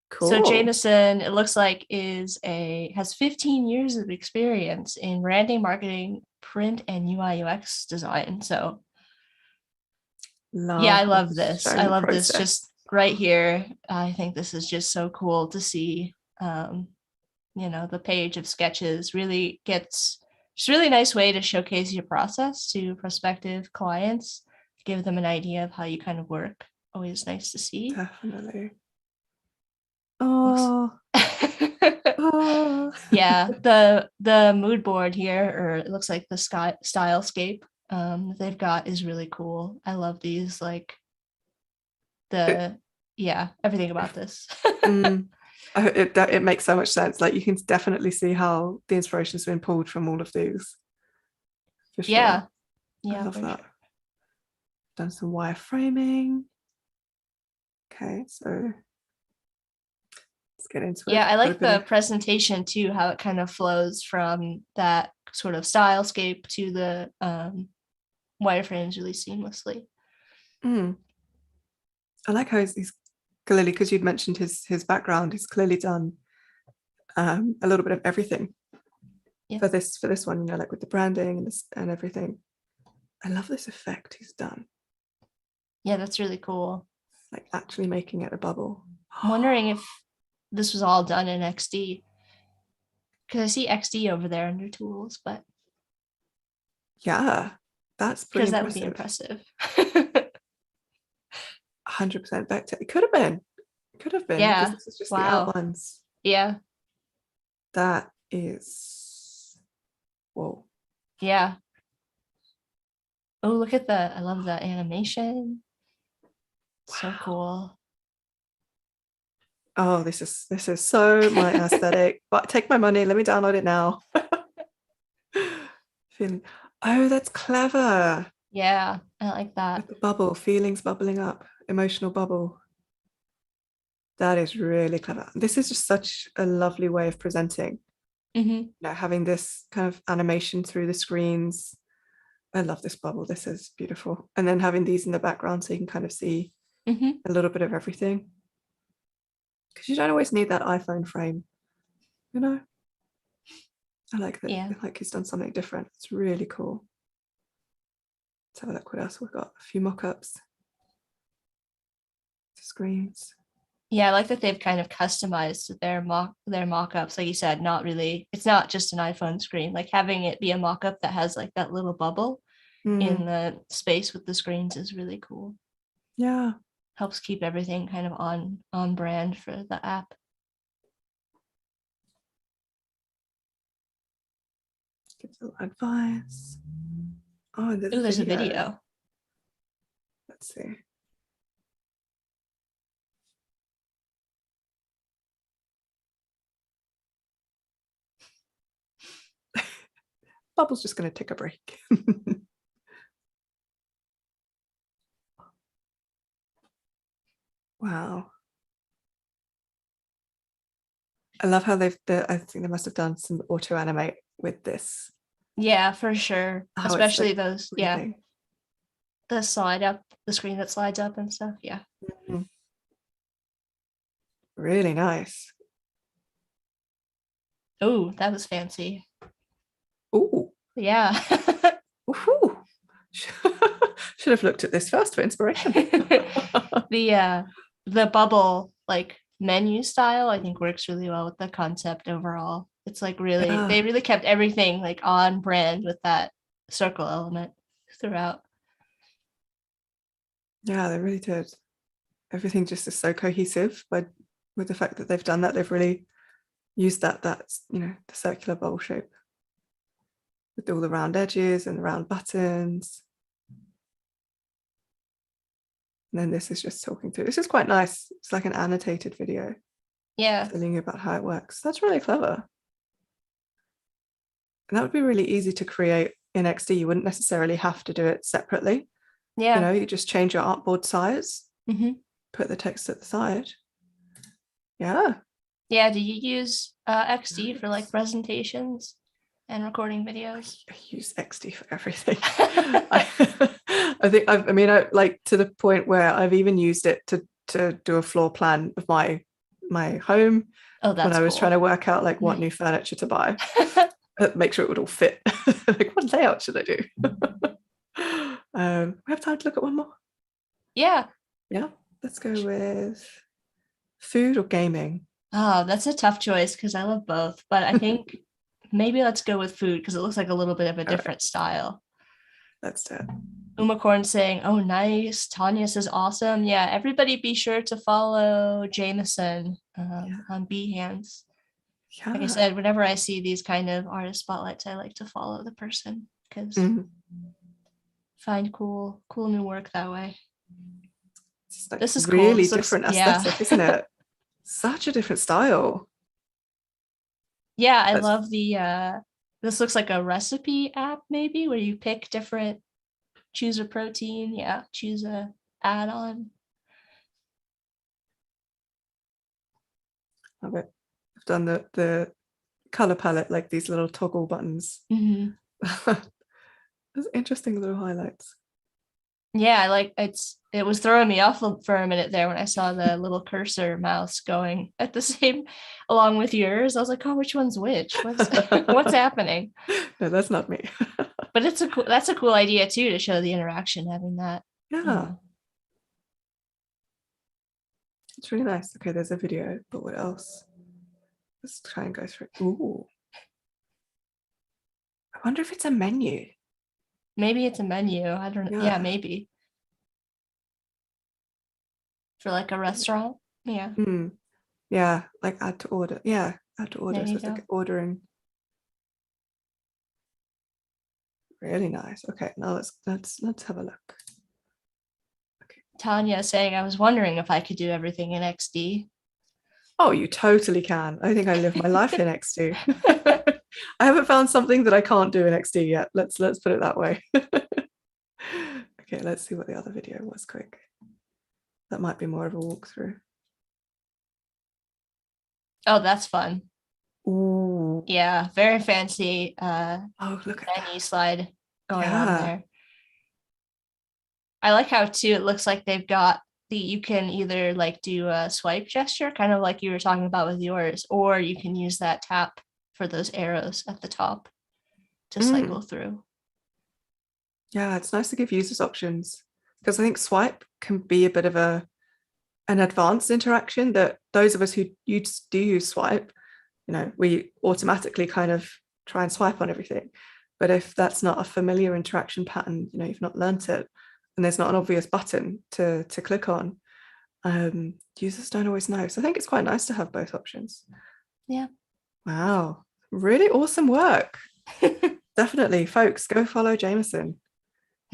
Cool. So Jamison, it looks like has 15 years of experience in branding, marketing, print, and UI UX design. So yeah, I love this. I love this just right here. I think this is just so cool to see. The page of sketches really gets just really nice way to showcase your process to prospective clients, give them an idea of how you kind of work. Always nice to see. Definitely. Oh. Yeah, the mood board here, or it looks like the stylescape they've got is really cool. I love these, like everything about this. It makes so much sense. Like you can definitely see how the inspiration's been pulled from all of these. For sure. Yeah, I love that. Sure. Done some wireframing. Okay, so let's get into it. Yeah, I like the presentation too, how it kind of flows from that sort of stylescape to the wireframes really seamlessly. I like how he's clearly, because you'd mentioned his background, he's clearly done a little bit of everything for this one, like with the branding and everything. I love this effect he's done. Yeah, that's really cool. Like actually making it a bubble. I'm wondering if this was all done in XD, because I see XD over there under tools, but yeah, that's pretty impressive. That would be impressive. 100% vector. It could have been. Yeah. This is just the outlines. Yeah. That is. Whoa. Yeah. Oh, look at I love the animation. Wow. So cool. Oh, this is so my aesthetic. But take my money. Let me download it now. Oh, that's clever. Yeah, I like that. With the bubble, feelings bubbling up, emotional bubble. That is really clever. This is just such a lovely way of presenting. Having this kind of animation through the screens. I love this bubble. This is beautiful. And then having these in the background so you can kind of see a little bit of everything. Because you don't always need that iPhone frame, I like that. Yeah. Like he's done something different. It's really cool. Let's have a look what else we've got. A few mock-ups. Screens. Yeah, I like that they've kind of customized their mock-ups. Like you said, it's not just an iPhone screen. Like having it be a mock-up that has like that little bubble in the space with the screens is really cool. Yeah. helps keep everything kind of on brand for the app. Gives a little advice. Oh, There's a video. Let's see. Bubble's just going to take a break. Wow. I love how I think they must have done some auto animate with this. Yeah, for sure. How Especially like those, breathing. the slide up, the screen that slides up and stuff. Yeah. Mm-hmm. Really nice. Oh, that was fancy. Ooh. Yeah. Ooh. Should have looked at this first for inspiration. The bubble like menu style, I think works really well with the concept overall. It's like really, they really kept everything like on brand with that circle element throughout. Yeah, they really did. Everything just is so cohesive, but with the fact that they've done that, they've really used that's the circular bowl shape with all the round edges and the round buttons. And then this is just talking through. This is quite nice. It's like an annotated video. Yeah. Telling you about how it works. That's really clever. And that would be really easy to create in XD. You wouldn't necessarily have to do it separately. Yeah. You just change your artboard size, mm-hmm. Put the text at the side. Yeah. Yeah. Do you use XD for like presentations and recording videos? I use XD for everything. I think I like to the point where I've even used it to do a floor plan of my home. Oh, that's when I was cool. trying to work out like what new furniture to buy. Make sure it would all fit. Like, what layout should I do? We have time to look at one more. Yeah. Let's go with food or gaming. Oh, that's a tough choice because I love both, but I think maybe let's go with food because it looks like a little bit of a different style. Let's do it. Umacorn saying, oh, nice. Tanya says, awesome. Yeah, everybody be sure to follow Jamison on Behance. Yeah. Like I said, whenever I see these kind of artist spotlights, I like to follow the person because find cool new work that way. Like this is really cool. different aesthetic, isn't it? Such a different style. Yeah, I love the this looks like a recipe app maybe where you pick different, choose a protein, choose a add-on. Love it. I've done the color palette, like these little toggle buttons. Those interesting little highlights. Yeah, like it was throwing me off for a minute there when I saw the little cursor mouse going at the same along with yours. I was like, oh, which one's which? What's happening? No, that's not me. But that's a cool idea too, to show the interaction, having that. Yeah. It's really nice. Okay, there's a video, but what else? Let's try and go through. Ooh. I wonder if it's a menu. Maybe it's a menu. I don't know. Yeah, maybe. For like a restaurant. Yeah. Yeah, like add to order. Yeah, add to order. So it's like ordering. Really nice. Okay, now let's have a look. Okay. Tanya saying, I was wondering if I could do everything in XD. Oh, you totally can. I think I live my life in XD. I haven't found something that I can't do in XD yet. Let's put it that way. Okay, let's see what the other video was quick. That might be more of a walkthrough. Oh, that's fun. Ooh. Yeah, very fancy oh, look at menu slide going on there. I like how too it looks like they've got you can either like do a swipe gesture, kind of like you were talking about with yours, or you can use that tap for those arrows at the top to cycle through. Yeah, it's nice to give users options, because I think swipe can be a bit of an advanced interaction that those of us who do use swipe, we automatically kind of try and swipe on everything. But if that's not a familiar interaction pattern, you've not learnt it, and there's not an obvious button to click on, users don't always know. So I think it's quite nice to have both options. Yeah. Wow, really awesome work. Definitely, folks, go follow Jamison.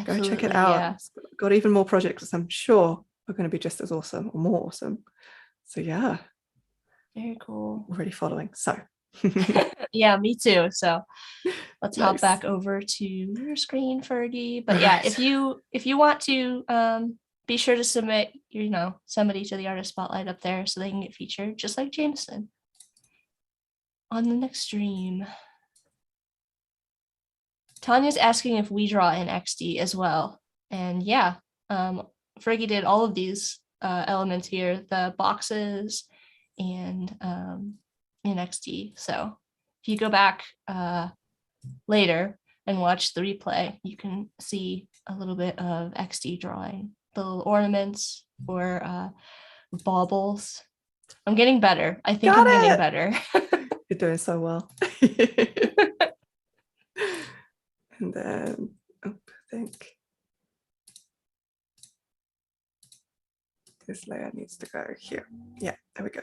Go check it out. Yeah. It's got even more projects I'm sure are going to be just as awesome or more awesome. So yeah, very cool. Already following. So yeah, me too. So let's hop nice. back over to your screen, Fergie. But yeah, if you want to be sure to submit, somebody to the artist spotlight up there so they can get featured, just like Jamison on the next stream. Tanya's asking if we draw in XD as well. And yeah, Fergie did all of these elements here, the boxes and in XD. So if you go back later and watch the replay, you can see a little bit of XD drawing, the little ornaments or baubles. I'm getting better. I think I'm getting better. You're doing so well. And then I think this layer needs to go here. Yeah, there we go.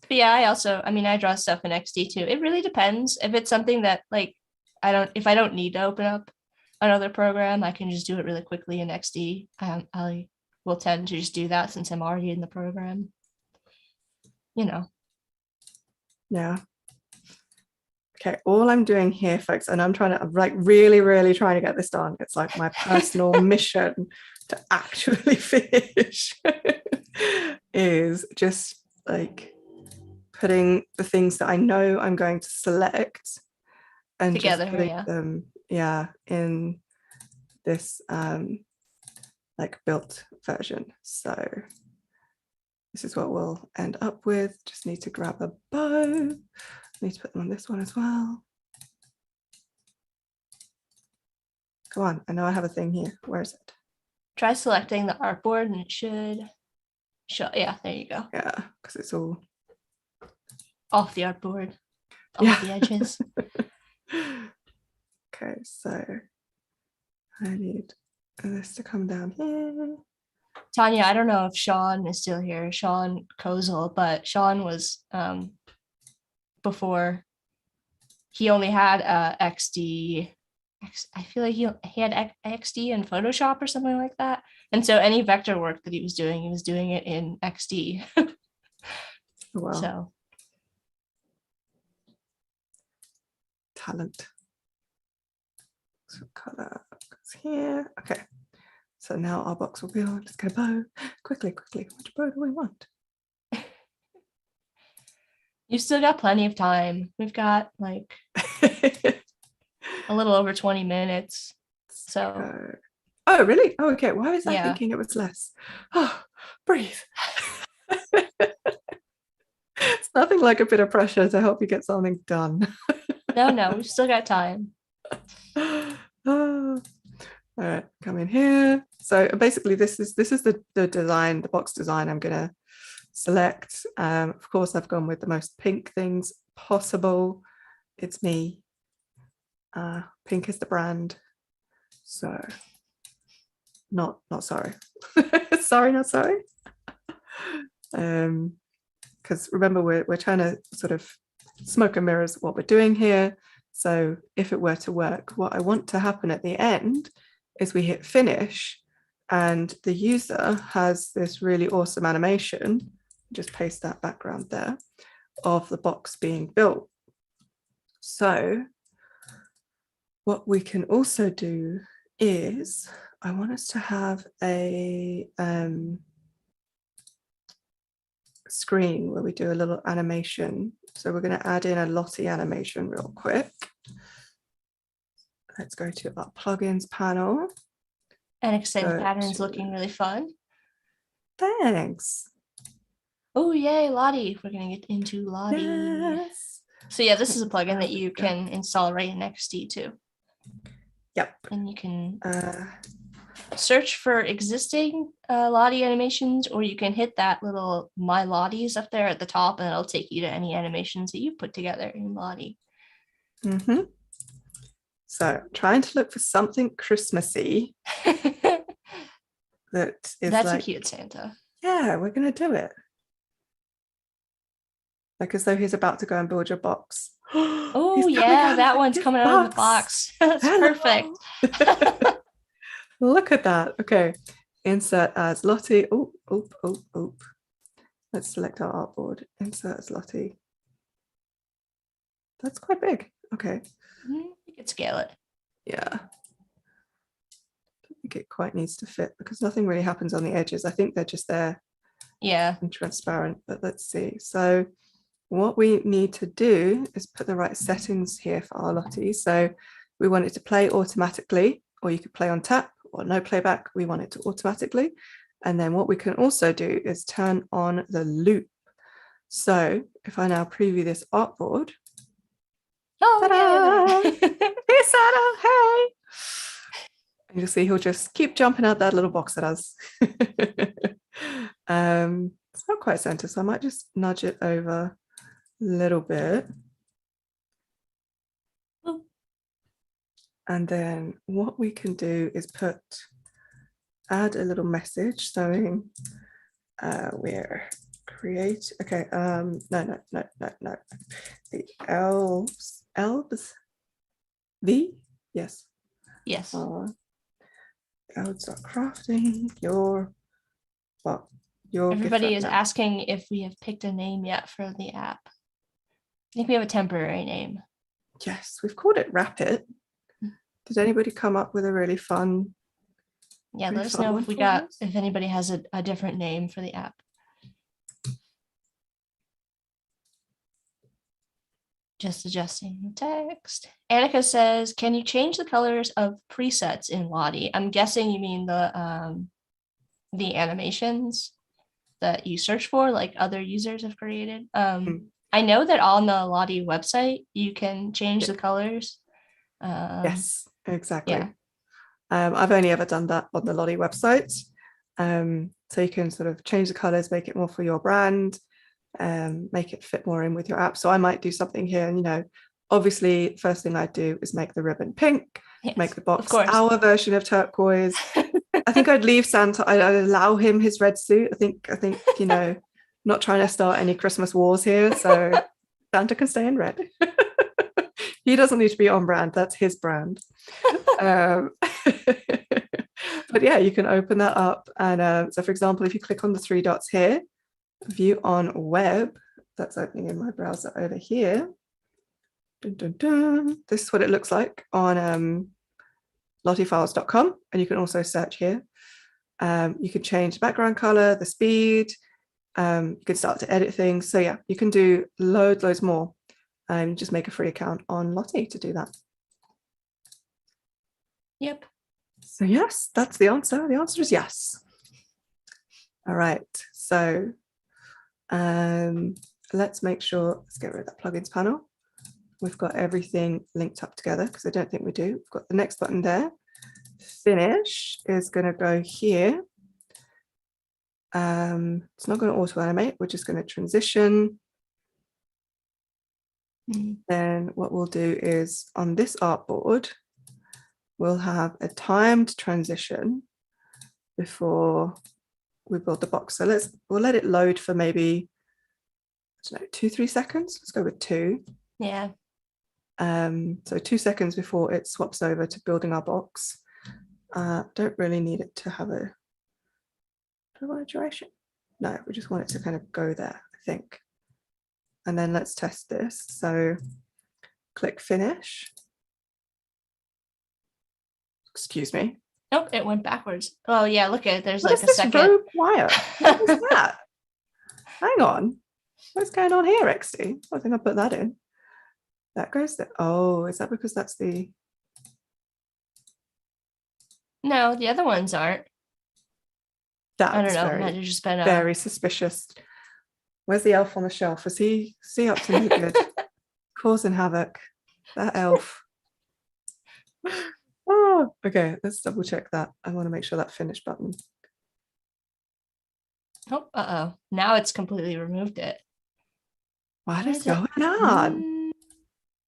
But yeah, I draw stuff in XD too. It really depends. If it's something that like if I don't need to open up another program, I can just do it really quickly in XD. I will tend to just do that since I'm already in the program. Yeah. Okay, all I'm doing here, folks, and I'm really, really trying to get this done. It's like my personal mission to actually finish is just like putting the things that I know I'm going to select and together, just putting them, in this like built version. So this is what we'll end up with. Just need to grab a bow. Need to put them on this one as well. Come on, I know I have a thing here. Where is it? Try selecting the artboard and it should show. Yeah, there you go. Yeah, because it's all off the artboard, off the edges. Okay, so I need this to come down here. Tanya, I don't know if Sean is still here, Sean Kozel, but Sean was before he only had XD. I feel like he had XD in Photoshop or something like that. And so any vector work that he was doing it in XD. Wow. So talent. So color goes here. Okay. So now our box will be on. Let's get a bow. Quickly. Which bow do we want? You've still got plenty of time. We've got like a little over 20 minutes. So oh really? Oh, okay. Why was I thinking it was less? Oh, breathe. It's nothing like a bit of pressure to help you get something done. No, we've still got time. All right, come in here. So basically this is the design, the box design I'm gonna select. Of course, I've gone with the most pink things possible. It's me. Pink is the brand. So not sorry. Sorry, not sorry. Because remember, we're trying to sort of smoke and mirrors what we're doing here. So if it were to work, what I want to happen at the end is we hit finish and the user has this really awesome animation. Just paste that background there of the box being built. So what we can also do is I want us to have a screen where we do a little animation. So we're going to add in a Lottie animation real quick. Let's go to our plugins panel. And extended patterns looking really fun. Thanks. Oh, yay, Lottie. We're going to get into Lottie. Yes. So yeah, this is a plugin that you can install right in XD too. Yep. And you can search for existing Lottie animations, or you can hit that little My Lotties up there at the top and it'll take you to any animations that you've put together in Lottie. Mm-hmm. So trying to look for something Christmassy. That's like, a cute Santa. Yeah, we're gonna do it. Like as though he's about to go and build your box. Oh He's coming yeah, out of that one's his coming out of the box. That's perfect. Hello. Look at that. Okay. Insert as Lottie. Oh, oh, oh, oh. Let's select our artboard. Insert as Lottie. That's quite big. Okay. You can scale it. Yeah. I don't think it quite needs to fit because nothing really happens on the edges. I think they're just there. Yeah. And transparent, but let's see. So what we need to do is put the right settings here for our Lottie. So we want it to play automatically, or you could play on tap or no playback. We want it to automatically. And then what we can also do is turn on the loop. So if I now preview this artboard, Oh yeah. hey Sada, hey. And you'll see he'll just keep jumping out that little box at us. It's not quite center, so I might just nudge it over a little bit. And then what we can do is add a little message saying we're okay, no, the elves, yes, elves are crafting your Everybody is gift asking if we have picked a name yet for the app. I think we have a temporary name. Yes, we've called it Rapid. Did anybody come up with a really fun? Yeah, let us know if anybody has a different name for the app. Just adjusting the text. Annika says, can you change the colors of presets in Lottie? I'm guessing you mean the animations that you search for, like other users have created. I know that on the Lottie website, you can change the colors. Yes, exactly. Yeah. I've only ever done that on the Lottie website. So you can sort of change the colors, make it more for your brand, make it fit more in with your app. So I might do something here, and obviously first thing I do is make the ribbon pink, yes, make the box our version of turquoise. I think I'd leave Santa, I'd allow him his red suit. I think not trying to start any Christmas wars here, so Santa can stay in red. He doesn't need to be on brand, that's his brand. But yeah, you can open that up, and so for example, if you click on the three dots here, view on web, that's opening in my browser over here. Dun, dun, dun. This is what it looks like on lottiefiles.com, and you can also search here. You can change the background color, the speed, you can start to edit things. So yeah, you can do loads more. Just make a free account on Lottie to do that. Yep. So yes, that's the answer. The answer is yes. All right, so let's make sure, let's get rid of that plugins panel. We've got everything linked up together because I don't think we do. We've got the next button there. Finish is going to go here. It's not going to auto animate. We're just going to transition. Then what we'll do is on this artboard, we'll have a timed transition before we build the box. So we'll let it load for maybe, I don't know, 2-3 seconds. Let's go with 2. Yeah. So 2 seconds before it swaps over to building our box. Don't really need it to have a duration. No, we just want it to kind of go there, I think. And then let's test this. So click finish. Excuse me. Nope, it went backwards. Oh yeah, look at it. There's what like is this second rogue wire. What is that? Hang on. What's going on here, XD? I think I put that in. That goes there. Oh, is that because that's the... No, the other ones aren't. That I don't know. Might have just been very suspicious. Where's the elf on the shelf? Is he up to no good? Causing havoc. That elf. Oh, okay, let's double check that. I want to make sure that finish button. Oh, now it's completely removed it. What is going on?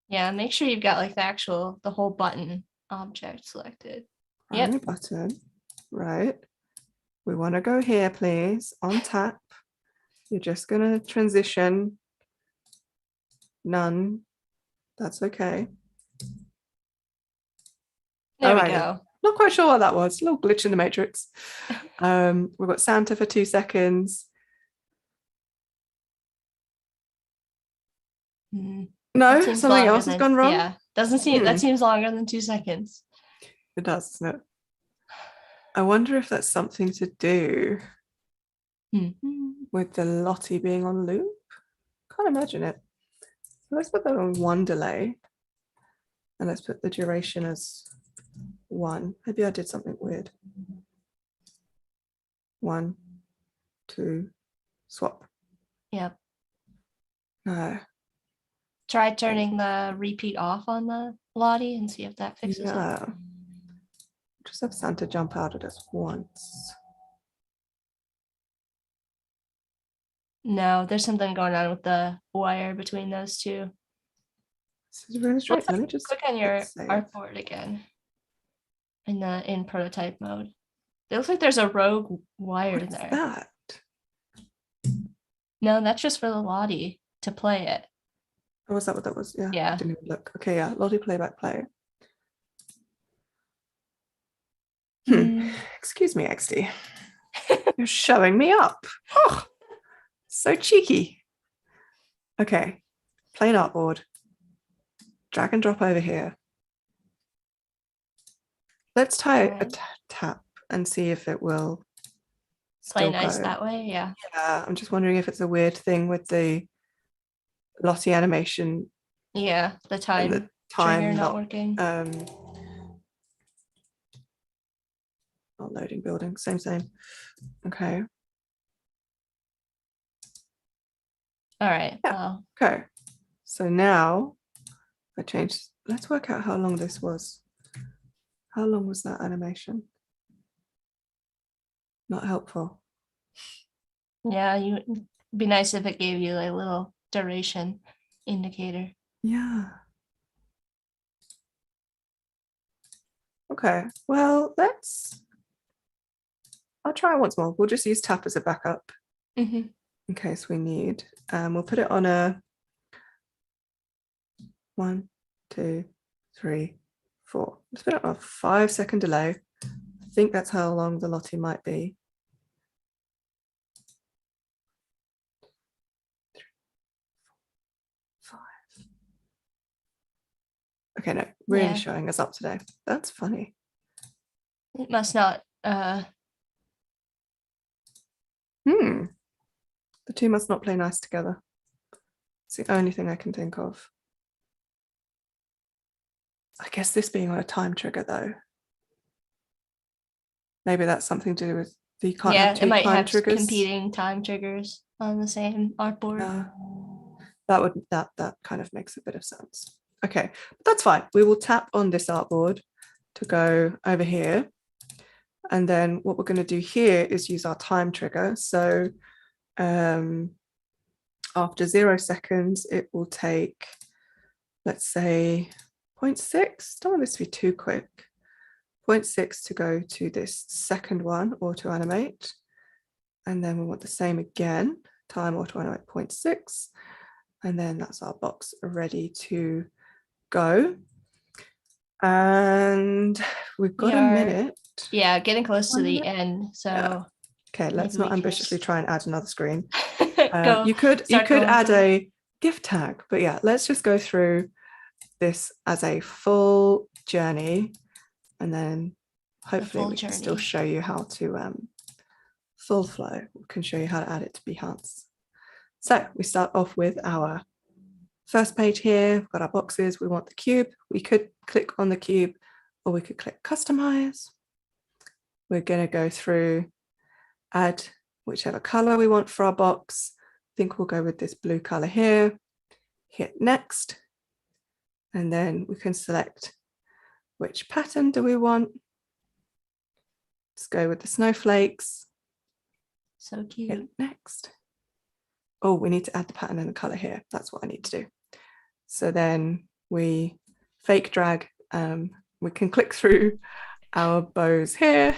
Yeah, make sure you've got like the whole button object selected. Yep. Button, right. we want to go here, please, on tap. You're just going to transition. None. That's okay. There we go. Not quite sure what that was. A little glitch in the matrix. We've got Santa for 2 seconds. No, something else has gone wrong. Yeah, doesn't seem that seems longer than 2 seconds. It does, doesn't it? I wonder if that's something to do with the Lottie being on loop. Can't imagine it. Let's put that on 1 delay, and let's put the duration as 1. Maybe I did something weird. 1, 2, swap. Yep. No. Try turning the repeat off on the Lottie and see if that fixes it. Just have Santa jump out at us once. No, there's something going on with the wire between those two. This is really strange. Let me just click on your artboard again in prototype mode. It looks like there's a rogue wire What's there. That? No, that's just for the Lottie to play it. Oh, was that what that was? Yeah. Yeah. I didn't even look. Okay, yeah. Lottie playback play. Excuse me, XD. You're showing me up. Oh, so cheeky. Okay. Plain artboard. Drag and drop over here. Let's tie a tap and see if it will play nice that way. Yeah. Yeah. I'm just wondering if it's a weird thing with the Lottie animation. Yeah, the time trigger not working. Not loading building. Same. Okay. All right. Yeah. Well. Okay. So now I changed. Let's work out how long this was. How long was that animation? Not helpful. Yeah, it'd be nice if it gave you a little duration indicator. Yeah. Okay. Well, I'll try once more. We'll just use tap as a backup in case we need. We'll put it on a 1, 2, 3, 4. Let's put it on a 5-second delay. I think that's how long the Lottie might be. 5. Okay, no, really showing us up today. That's funny. It must not. The two must not play nice together. It's the only thing I can think of. I guess this being on a time trigger though. Maybe that's something to do with you can't have two time triggers. Competing time triggers on the same artboard. That kind of makes a bit of sense. Okay, but that's fine. We will tap on this artboard to go over here. And then what we're going to do here is use our time trigger. So after 0 seconds, it will take, let's say, 0.6. Don't want this to be too quick. 0.6 to go to this second one, auto animate. And then we want the same again, time auto animate 0.6. And then that's our box ready to go. And we've got a minute. Yeah, getting close to the end. So yeah. Okay, let's not ambitiously try and add another screen. You could add a gift tag, but yeah, let's just go through this as a full journey, and then hopefully we can still show you how to full flow. We can show you how to add it to Behance. So we start off with our first page here. We've got our boxes. We want the cube. We could click on the cube, or we could click customize. We're going to go through, add whichever color we want for our box. I think we'll go with this blue color here. Hit next. And then we can select which pattern do we want. Let's go with the snowflakes. So cute. Hit next. Oh, we need to add the pattern and the color here. That's what I need to do. So then we fake drag. We can click through our bows here.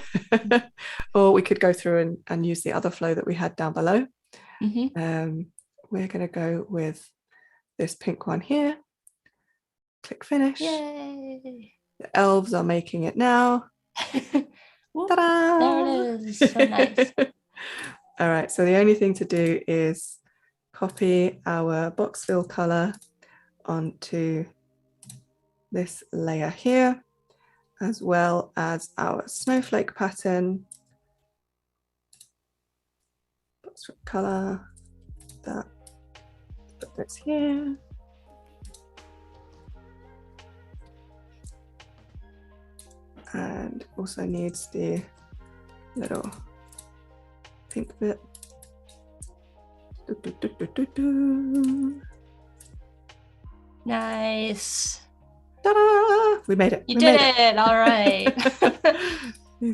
Or we could go through and use the other flow that we had down below. We're going to go with this pink one here. Click finish. Yay! The elves are making it now. Ta-da! There it is. So nice. All right, so the only thing to do is copy our box fill color onto this layer here, as well as our snowflake pattern. Box fill color, that, put this here. And also needs the little pink bit. Nice. Ta-da! We made it. You did it. All right.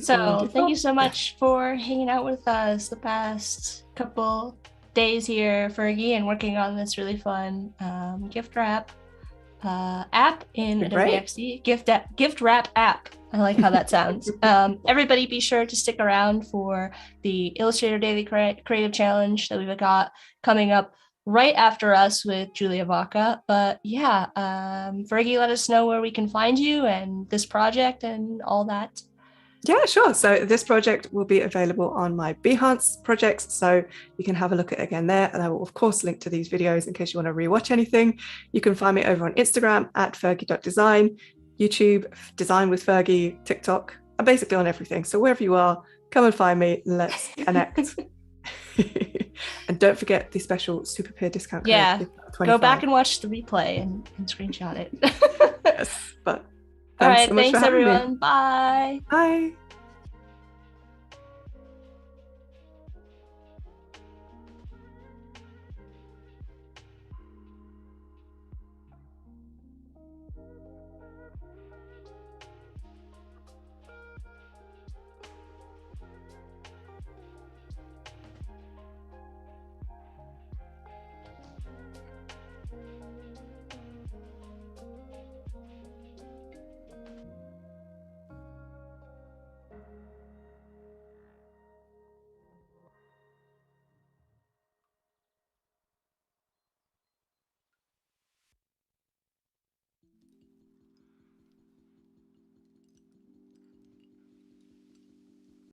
So thank you so much for hanging out with us the past couple days here, Fergie, and working on this really fun gift wrap app in Adobe XD. Gift wrap app. I like how that sounds. Everybody be sure to stick around for the Illustrator Daily Creative Challenge that we've got coming up right after us with Julia Vaca. But yeah, Fergie, let us know where we can find you and this project and all that. Yeah, sure. So this project will be available on my Behance projects, so you can have a look at it again there. And I will, of course, link to these videos in case you want to rewatch anything. You can find me over on Instagram at Fergie.design, YouTube, Design with Fergie, TikTok. I'm basically on everything. So wherever you are, come and find me. Let's connect. And don't forget the special Super Peer discount code. Yeah, go back and watch the replay and screenshot it. Yes, but all right, thanks everyone. Bye. Bye.